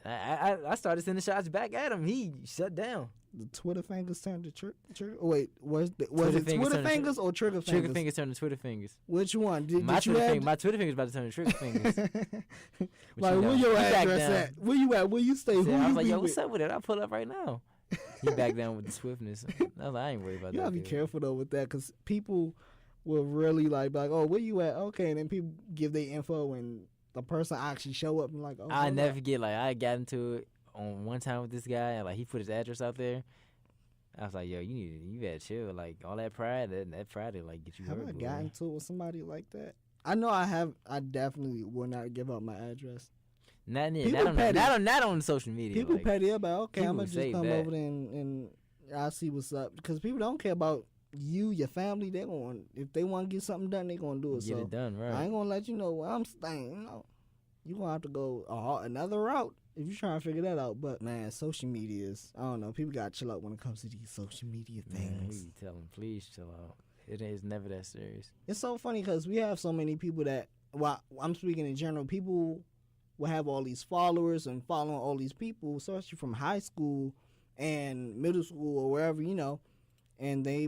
[SPEAKER 3] I
[SPEAKER 2] I started sending shots back at him. He shut down.
[SPEAKER 3] The Twitter fingers turned to trigger. Wait, was it
[SPEAKER 2] Twitter fingers
[SPEAKER 3] Twitter
[SPEAKER 2] turned to
[SPEAKER 3] fingers or trigger fingers?
[SPEAKER 2] Trigger fingers turned to Twitter fingers.
[SPEAKER 3] Which one? Did
[SPEAKER 2] My
[SPEAKER 3] you
[SPEAKER 2] Twitter
[SPEAKER 3] have?
[SPEAKER 2] finger, my Twitter fingers about to turn to trigger fingers. But
[SPEAKER 3] Like,
[SPEAKER 2] you know,
[SPEAKER 3] where your
[SPEAKER 2] he backed
[SPEAKER 3] address
[SPEAKER 2] down.
[SPEAKER 3] at? Where you at? Where you stay?
[SPEAKER 2] So
[SPEAKER 3] Who
[SPEAKER 2] I
[SPEAKER 3] you
[SPEAKER 2] was like,
[SPEAKER 3] be
[SPEAKER 2] yo,
[SPEAKER 3] with?
[SPEAKER 2] what's up with it? I'll pull up right now. He backed down with the swiftness. I was like, I ain't worried about
[SPEAKER 3] You
[SPEAKER 2] that.
[SPEAKER 3] gotta be
[SPEAKER 2] dude.
[SPEAKER 3] careful though with that, cause people will really like, be like, oh, where you at? Okay, and then people give their info, and the person actually show up and like, oh,
[SPEAKER 2] I
[SPEAKER 3] hold
[SPEAKER 2] never
[SPEAKER 3] up.
[SPEAKER 2] forget, like, I got into it on one time with this guy, and, like, he put his address out there. I was like, yo, you better chill. Like, all that pride, that pride will, like, get you
[SPEAKER 3] Have
[SPEAKER 2] hurt.
[SPEAKER 3] I
[SPEAKER 2] boy.
[SPEAKER 3] gotten into it with somebody like that? I know I have. I definitely will not give up my address.
[SPEAKER 2] Not,
[SPEAKER 3] People
[SPEAKER 2] not, on,
[SPEAKER 3] petty.
[SPEAKER 2] not on social media.
[SPEAKER 3] People
[SPEAKER 2] like,
[SPEAKER 3] petty about, okay,
[SPEAKER 2] people
[SPEAKER 3] I'm gonna just
[SPEAKER 2] say
[SPEAKER 3] come
[SPEAKER 2] that.
[SPEAKER 3] over there and I'll see what's up, because people don't care about you, your family. They going, if they want to get something done, they gonna do it.
[SPEAKER 2] get
[SPEAKER 3] So
[SPEAKER 2] it done, right.
[SPEAKER 3] I ain't gonna let you know where I'm staying. You know, you gonna have to go another route if you trying to figure that out. But man, social media is, I don't know. People gotta chill out when it comes to these social media
[SPEAKER 2] Man,
[SPEAKER 3] things.
[SPEAKER 2] we tell him, please chill out. It is never that serious.
[SPEAKER 3] It's so funny because we have so many people that, well, I'm speaking in general, people will have all these followers and following all these people, especially from high school and middle school or wherever, you know, and they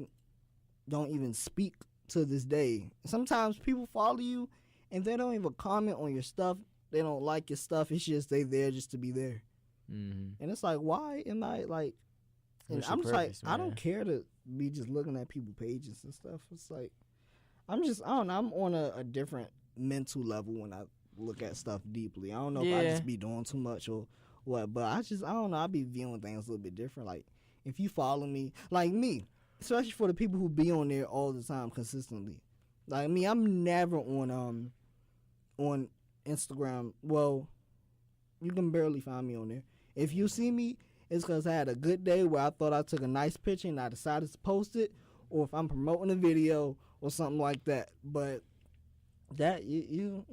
[SPEAKER 3] don't even speak to this day. Sometimes people follow you and they don't even comment on your stuff. They don't like your stuff. It's just they there just to be there.
[SPEAKER 2] Mm-hmm.
[SPEAKER 3] And it's like, why am I like, and
[SPEAKER 2] What's your
[SPEAKER 3] I'm just like,
[SPEAKER 2] purpose,
[SPEAKER 3] I don't
[SPEAKER 2] man?
[SPEAKER 3] care to be just looking at people's pages and stuff. It's like, I don't know, I'm on a different mental level when I look at stuff deeply. I don't know if I
[SPEAKER 2] Yeah.
[SPEAKER 3] just be doing too much or what, but I don't know, I be viewing things a little bit different. Like, if you follow me, like me, especially for the people who be on there all the time consistently. Like me, I'm never on Instagram. Well, you can barely find me on there. If you see me, it's because I had a good day where I thought I took a nice picture and I decided to post it, or if I'm promoting a video or something like that. But that you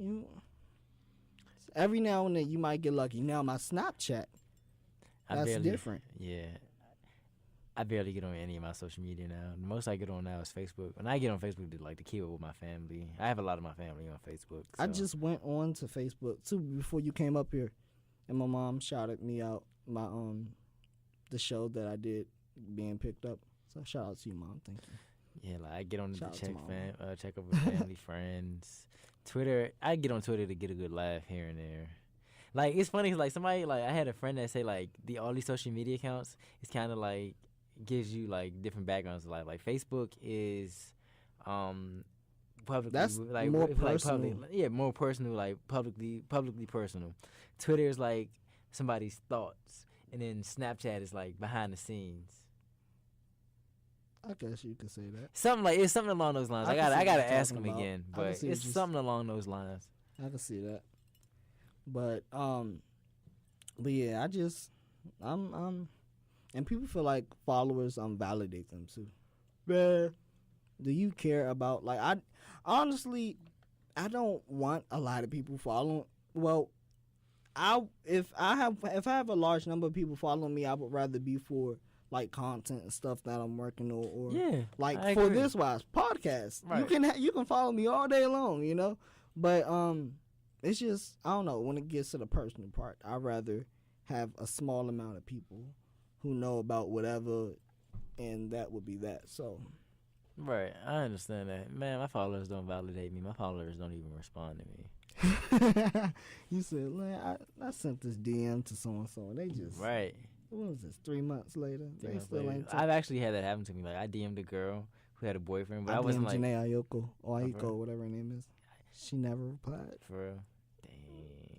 [SPEAKER 3] every now and then you might get lucky. Now my Snapchat, that's different.
[SPEAKER 2] Yeah. I barely get on any of my social media now. The most I get on now is Facebook. When I get on Facebook, to keep up with my family. I have a lot of my family on Facebook.
[SPEAKER 3] I
[SPEAKER 2] so-
[SPEAKER 3] just went on to Facebook too before you came up here, and my mom shouted me out my the show that I did being picked up. So shout out to you, Mom. Thank you.
[SPEAKER 2] Yeah, like I get on
[SPEAKER 3] Shout
[SPEAKER 2] to
[SPEAKER 3] out to mama.
[SPEAKER 2] check up with family, friends. Twitter, I get on Twitter to get a good laugh here and there. Like, it's funny, like somebody, like I had a friend that say like all these social media accounts, it's kind of like gives you like different backgrounds of life. Like Facebook is publicly,
[SPEAKER 3] That's
[SPEAKER 2] like
[SPEAKER 3] more
[SPEAKER 2] it's, like,
[SPEAKER 3] personal.
[SPEAKER 2] more personal, like publicly personal. Twitter is like somebody's thoughts, and then Snapchat is like behind the scenes.
[SPEAKER 3] I guess you could say that.
[SPEAKER 2] It's something along those lines.
[SPEAKER 3] I
[SPEAKER 2] I
[SPEAKER 3] can see
[SPEAKER 2] gotta
[SPEAKER 3] what you're
[SPEAKER 2] ask
[SPEAKER 3] talking
[SPEAKER 2] him
[SPEAKER 3] about.
[SPEAKER 2] again,
[SPEAKER 3] I can
[SPEAKER 2] but
[SPEAKER 3] see what
[SPEAKER 2] it's
[SPEAKER 3] you're-
[SPEAKER 2] something along those lines.
[SPEAKER 3] I can see that. But yeah, and people feel like followers validate them too. Bruh, do you care about, like, I honestly don't want a lot of people following. Well, if I have a large number of people following me, I would rather be for like content and stuff that I'm working on, or
[SPEAKER 2] Yeah,
[SPEAKER 3] like
[SPEAKER 2] I
[SPEAKER 3] for
[SPEAKER 2] agree.
[SPEAKER 3] this wise podcast.
[SPEAKER 2] Right.
[SPEAKER 3] You can follow me all day long, you know. But it's just, I don't know, when it gets to the personal part, I'd rather have a small amount of people who know about whatever, and that would be that. So
[SPEAKER 2] Right, I understand that. Man, my followers don't validate me. My followers don't even respond to me.
[SPEAKER 3] you said, man, I sent this DM to so and so, and they just,
[SPEAKER 2] Right.
[SPEAKER 3] what was this, 3 months later?
[SPEAKER 2] Three
[SPEAKER 3] They
[SPEAKER 2] months
[SPEAKER 3] still
[SPEAKER 2] later.
[SPEAKER 3] ain't.
[SPEAKER 2] I've actually had that happen to me. Like, I DM'd a girl who had a boyfriend, but I wasn't
[SPEAKER 3] DM'd
[SPEAKER 2] like,
[SPEAKER 3] Janae Ayoko or
[SPEAKER 2] for
[SPEAKER 3] Aiko,
[SPEAKER 2] real?
[SPEAKER 3] whatever her name is. She never replied.
[SPEAKER 2] for real. Dang.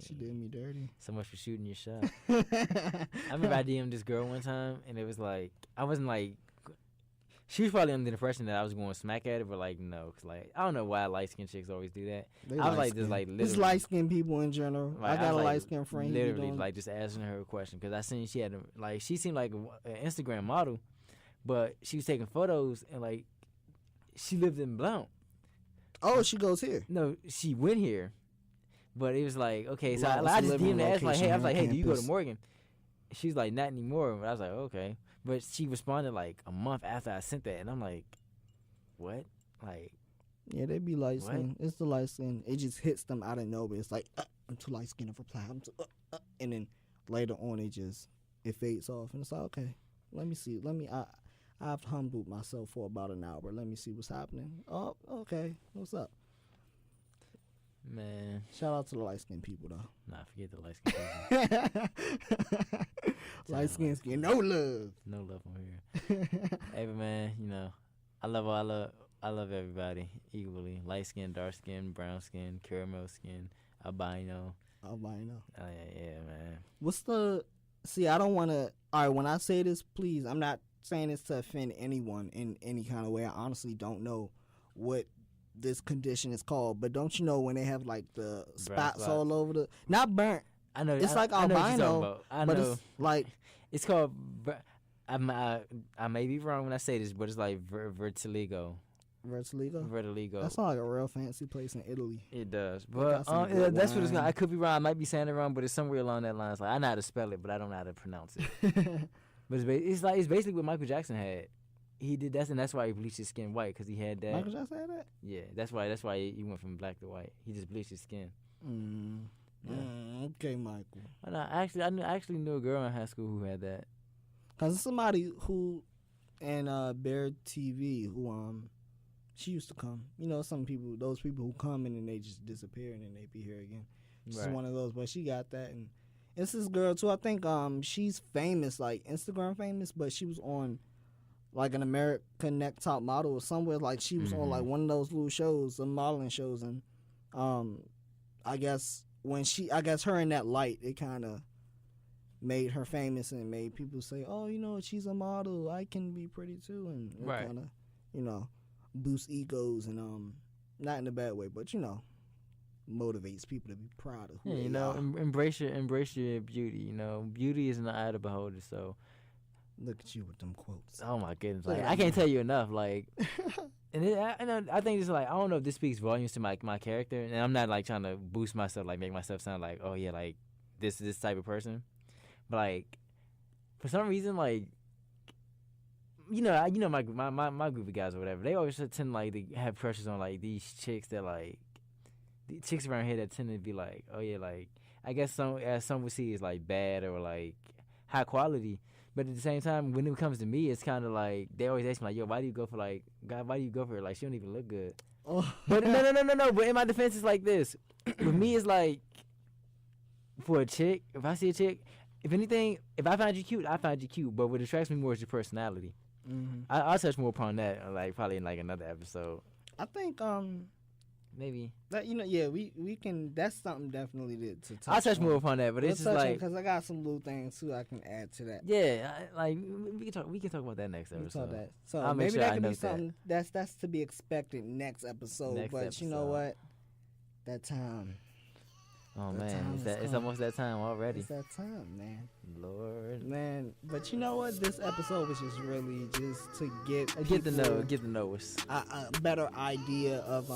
[SPEAKER 3] She did me dirty.
[SPEAKER 2] So much for shooting your shot. I remember I DM'd this girl one time, and it was like, I wasn't like, she was probably under the impression that I was going to smack at her, but like, no. Because, like, I don't know why light-skinned chicks always do that.
[SPEAKER 3] They
[SPEAKER 2] I was like,
[SPEAKER 3] light-skinned.
[SPEAKER 2] just like,
[SPEAKER 3] It's
[SPEAKER 2] literally.
[SPEAKER 3] light-skinned people in general.
[SPEAKER 2] Like,
[SPEAKER 3] I got
[SPEAKER 2] was,
[SPEAKER 3] a
[SPEAKER 2] like,
[SPEAKER 3] light-skinned friend. he be
[SPEAKER 2] Literally,
[SPEAKER 3] doing-
[SPEAKER 2] like, just asking her a question. Because I seen she had, she seemed like an Instagram model, but she was taking photos, and, like, she lived in Blount.
[SPEAKER 3] Oh, she goes here.
[SPEAKER 2] No, she went here, but it was like, okay, so
[SPEAKER 3] Well,
[SPEAKER 2] I
[SPEAKER 3] it's a
[SPEAKER 2] just
[SPEAKER 3] living
[SPEAKER 2] DM'd her, asked like, hey, I was
[SPEAKER 3] location
[SPEAKER 2] like, hey,
[SPEAKER 3] on
[SPEAKER 2] do you go to
[SPEAKER 3] campus.
[SPEAKER 2] Morgan? She's like, not anymore. But I was like, okay. But she responded like a month after I sent that, and I'm like, what? Like,
[SPEAKER 3] Yeah, they be light skinned. It's the light skin. It just hits them out of nowhere. It's like, I'm too light skinned to reply. And then later on, it fades off, and it's like, okay, let me see. I've humbled myself for about an hour. Let me see what's happening. Oh, okay, what's up?
[SPEAKER 2] Man,
[SPEAKER 3] Shout out to the light skinned people though.
[SPEAKER 2] nah, forget the light skin people.
[SPEAKER 3] Light skin, no love.
[SPEAKER 2] No love from here. Hey, but man, you know, I love everybody equally. Light skin, dark skin, brown skin, caramel skin, albino.
[SPEAKER 3] Albino.
[SPEAKER 2] Yeah, man.
[SPEAKER 3] What's the? See, I don't want to. All right, when I say this, please, I'm not saying this to offend anyone in any kind of way. I honestly don't know what this condition is called, but don't you know when they have like the spots all over the, not burnt.
[SPEAKER 2] I know.
[SPEAKER 3] It's like
[SPEAKER 2] I know what you're
[SPEAKER 3] albino,
[SPEAKER 2] talking about. I
[SPEAKER 3] but
[SPEAKER 2] know.
[SPEAKER 3] it's like
[SPEAKER 2] It's called. I may be wrong when I say this, but it's like vertiligo.
[SPEAKER 3] Vertiligo.
[SPEAKER 2] Vertiligo.
[SPEAKER 3] That sounds like a real fancy place in Italy.
[SPEAKER 2] It does,
[SPEAKER 3] They
[SPEAKER 2] but
[SPEAKER 3] got some good
[SPEAKER 2] that's what it's
[SPEAKER 3] wine.
[SPEAKER 2] gonna. I could be wrong. I might be saying it wrong, but it's somewhere along that lines. Like I know how to spell it, but I don't know how to pronounce it. But it's basically what Michael Jackson had. He did that, and that's why he bleached his skin white, because he had that.
[SPEAKER 3] Michael Jackson had that.
[SPEAKER 2] Yeah, that's why he went from black to white. He just bleached his skin.
[SPEAKER 3] Okay, Michael.
[SPEAKER 2] And I actually knew a girl in high school who had that.
[SPEAKER 3] Cause somebody who, and Bear TV, who she used to come. You know, those people who come and then they just disappear and then they be here again. She's
[SPEAKER 2] Right.
[SPEAKER 3] one of those, but she got that, and it's this girl too. I think she's famous, like Instagram famous, but she was on like an American Next Top Model or somewhere. Like she was on like one of those little shows, some modeling shows, and I guess her in that light, it kind of made her famous and made people say, oh, you know, she's a model, I can be pretty too, and it
[SPEAKER 2] Right.
[SPEAKER 3] kind of, you know, boosts egos and not in a bad way, but you know, motivates people to be proud of who
[SPEAKER 2] Yeah,
[SPEAKER 3] they
[SPEAKER 2] you know,
[SPEAKER 3] are.
[SPEAKER 2] embrace your beauty. You know, beauty is in the eye of the beholder. So,
[SPEAKER 3] Look at you with them quotes.
[SPEAKER 2] oh my goodness,
[SPEAKER 3] Look
[SPEAKER 2] like
[SPEAKER 3] at
[SPEAKER 2] I can't
[SPEAKER 3] that.
[SPEAKER 2] tell you enough. Like, and I think it's like I don't know if this speaks volumes to my character, and I'm not like trying to boost myself, like make myself sound like, oh yeah, like this type of person. But like, for some reason, like, you know, my group of guys or whatever, they always tend like to have crushes on like these chicks that like, the chicks around here that tend to be like, oh yeah, like I guess some would see as like bad or like high quality. But at the same time, when it comes to me, it's kind of like they always ask me like, "Yo, why do you go for like, God? Why do you go for her? Like, she don't even look good."
[SPEAKER 3] Oh.
[SPEAKER 2] But no. But in my defense, it's like this. With me, it's like for a chick, if I see a chick, if anything, if I find you cute, I find you cute. But what attracts me more is your personality.
[SPEAKER 3] Mhm.
[SPEAKER 2] I'll touch more upon that, like probably in like another episode,
[SPEAKER 3] I think
[SPEAKER 2] maybe.
[SPEAKER 3] that, you know, yeah, we can. That's something definitely to touch.
[SPEAKER 2] I'll touch
[SPEAKER 3] on.
[SPEAKER 2] more upon that, but it's just like,
[SPEAKER 3] because I got some little things too I can add to that.
[SPEAKER 2] yeah, like we can talk about that next
[SPEAKER 3] We
[SPEAKER 2] episode.
[SPEAKER 3] saw that. So
[SPEAKER 2] I'll make
[SPEAKER 3] maybe
[SPEAKER 2] sure
[SPEAKER 3] that
[SPEAKER 2] I
[SPEAKER 3] could be
[SPEAKER 2] note that.
[SPEAKER 3] something that's to be expected next episode.
[SPEAKER 2] Next
[SPEAKER 3] But you know
[SPEAKER 2] episode.
[SPEAKER 3] what? That time.
[SPEAKER 2] Oh
[SPEAKER 3] That
[SPEAKER 2] man,
[SPEAKER 3] time is
[SPEAKER 2] it's
[SPEAKER 3] come.
[SPEAKER 2] almost that time already.
[SPEAKER 3] It's that time, man.
[SPEAKER 2] Lord.
[SPEAKER 3] Man, but you know what? This episode was just really just to get
[SPEAKER 2] Get to
[SPEAKER 3] people
[SPEAKER 2] know us
[SPEAKER 3] a better idea of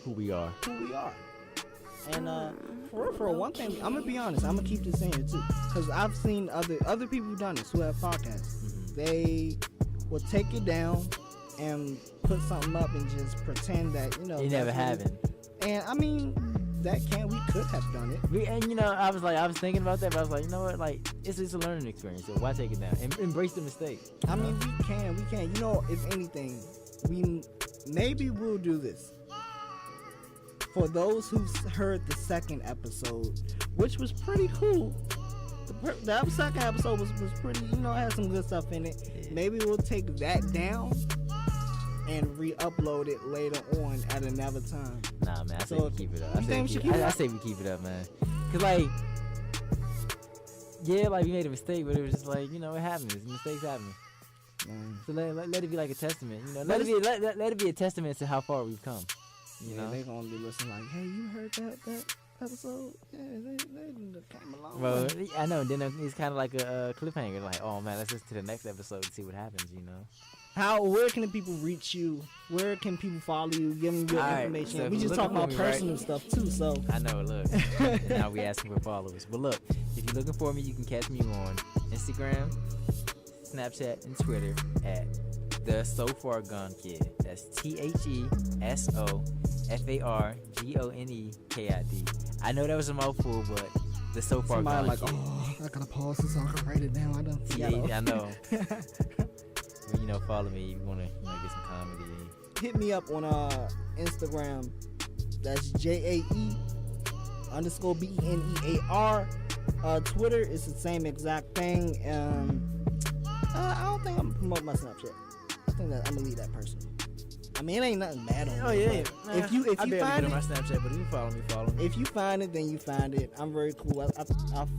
[SPEAKER 2] who we are.
[SPEAKER 3] who we are. And for one thing, I'm gonna be honest. I'm gonna keep this in here too, because I've seen other people who've done this who have podcasts.
[SPEAKER 2] Mhm.
[SPEAKER 3] They will take it down and put something up and just pretend that, you know.
[SPEAKER 2] You never
[SPEAKER 3] that's what
[SPEAKER 2] haven't.
[SPEAKER 3] And I mean, we could have done it.
[SPEAKER 2] And you know, I was thinking about that, but I was like, you know what, like it's a learning experience. So why take it down? Embrace the mistake.
[SPEAKER 3] I mean, we can. You know, if anything, maybe we'll do this. For those who heard the second episode, which was pretty cool. The second episode was pretty, you know, it had some good stuff in it.
[SPEAKER 2] Yeah.
[SPEAKER 3] Maybe we'll take that down and re-upload it later on at another time.
[SPEAKER 2] Nah, man, I say
[SPEAKER 3] So,
[SPEAKER 2] we keep it up.
[SPEAKER 3] you think we should keep it
[SPEAKER 2] I
[SPEAKER 3] up?
[SPEAKER 2] say we keep it up, man. Cause like, yeah, like we made a mistake, but it was just like, you know, it happens. Mistakes happen.
[SPEAKER 3] Man.
[SPEAKER 2] So let it be like a testament. You know,
[SPEAKER 3] But
[SPEAKER 2] let it be a testament to how far we've come. You
[SPEAKER 3] Yeah,
[SPEAKER 2] know.
[SPEAKER 3] they gonna be listening like, hey, you heard that episode? Yeah, they came along.
[SPEAKER 2] Well, I know. Then it's kind of like a cliffhanger. Like, oh man, let's listen to the next episode and see what happens. You know.
[SPEAKER 3] Where can the people reach you? Where can people follow you? Give them your
[SPEAKER 2] All right,
[SPEAKER 3] information.
[SPEAKER 2] so if
[SPEAKER 3] We
[SPEAKER 2] you're
[SPEAKER 3] just talking
[SPEAKER 2] looking
[SPEAKER 3] about
[SPEAKER 2] for me, right?
[SPEAKER 3] personal stuff too. So
[SPEAKER 2] I know. Look, now we asking for followers. But look, if you're looking for me, you can catch me on Instagram, Snapchat, and Twitter at the So Far Gone Kid. That's TheSoFarGoneKid. FARGONEKID. I know that was a mouthful, but the so far
[SPEAKER 3] Somebody
[SPEAKER 2] gone
[SPEAKER 3] like,
[SPEAKER 2] kid.
[SPEAKER 3] oh, I gotta pause this so I can write it down. I don't
[SPEAKER 2] Yeah, I know. When, follow me, you wanna get some comedy.
[SPEAKER 3] Hit me up on Instagram. That's JAE_BENEAR. Twitter is the same exact thing. I don't think I'm gonna promote my Snapchat. I think that I'm gonna leave that person. I mean, it ain't nothing bad on it.
[SPEAKER 2] Oh yeah.
[SPEAKER 3] But if you
[SPEAKER 2] I barely
[SPEAKER 3] find
[SPEAKER 2] get on my
[SPEAKER 3] it,
[SPEAKER 2] Snapchat, but if you follow me, follow me.
[SPEAKER 3] if you find it, then you find it. I'm very cool. I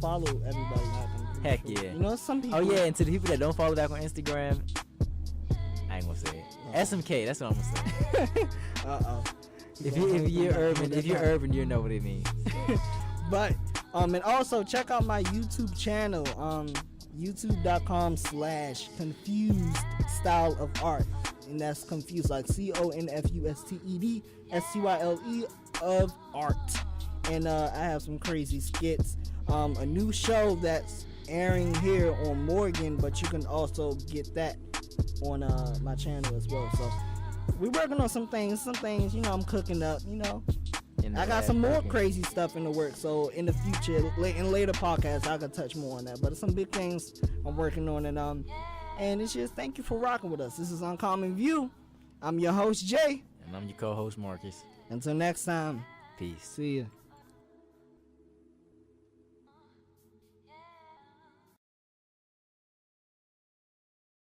[SPEAKER 3] follow everybody. I'm
[SPEAKER 2] Heck
[SPEAKER 3] pretty sure.
[SPEAKER 2] yeah.
[SPEAKER 3] You know, some people.
[SPEAKER 2] Oh yeah, and to the people that don't follow back on Instagram, I ain't gonna say it.
[SPEAKER 3] Oh.
[SPEAKER 2] SMK, that's what I'm gonna say.
[SPEAKER 3] Uh-oh.
[SPEAKER 2] If you're urban, you know what it means.
[SPEAKER 3] But and also check out my YouTube channel, youtube.com/confused style of art, and that's confused like CONFUSTED STYLE of art. And I have some crazy skits, a new show that's airing here on Morgan, but you can also get that on my channel as well. So we're working on some things, I'm cooking up, I got some more crazy stuff in the works, so in the future, in later podcasts, I can touch more on that. But some big things I'm working on, and it's just thank you for rocking with us. This is Uncommon View. I'm your host Jay.
[SPEAKER 2] And I'm your co-host Marcus.
[SPEAKER 3] Until next time,
[SPEAKER 2] Peace.
[SPEAKER 3] see ya.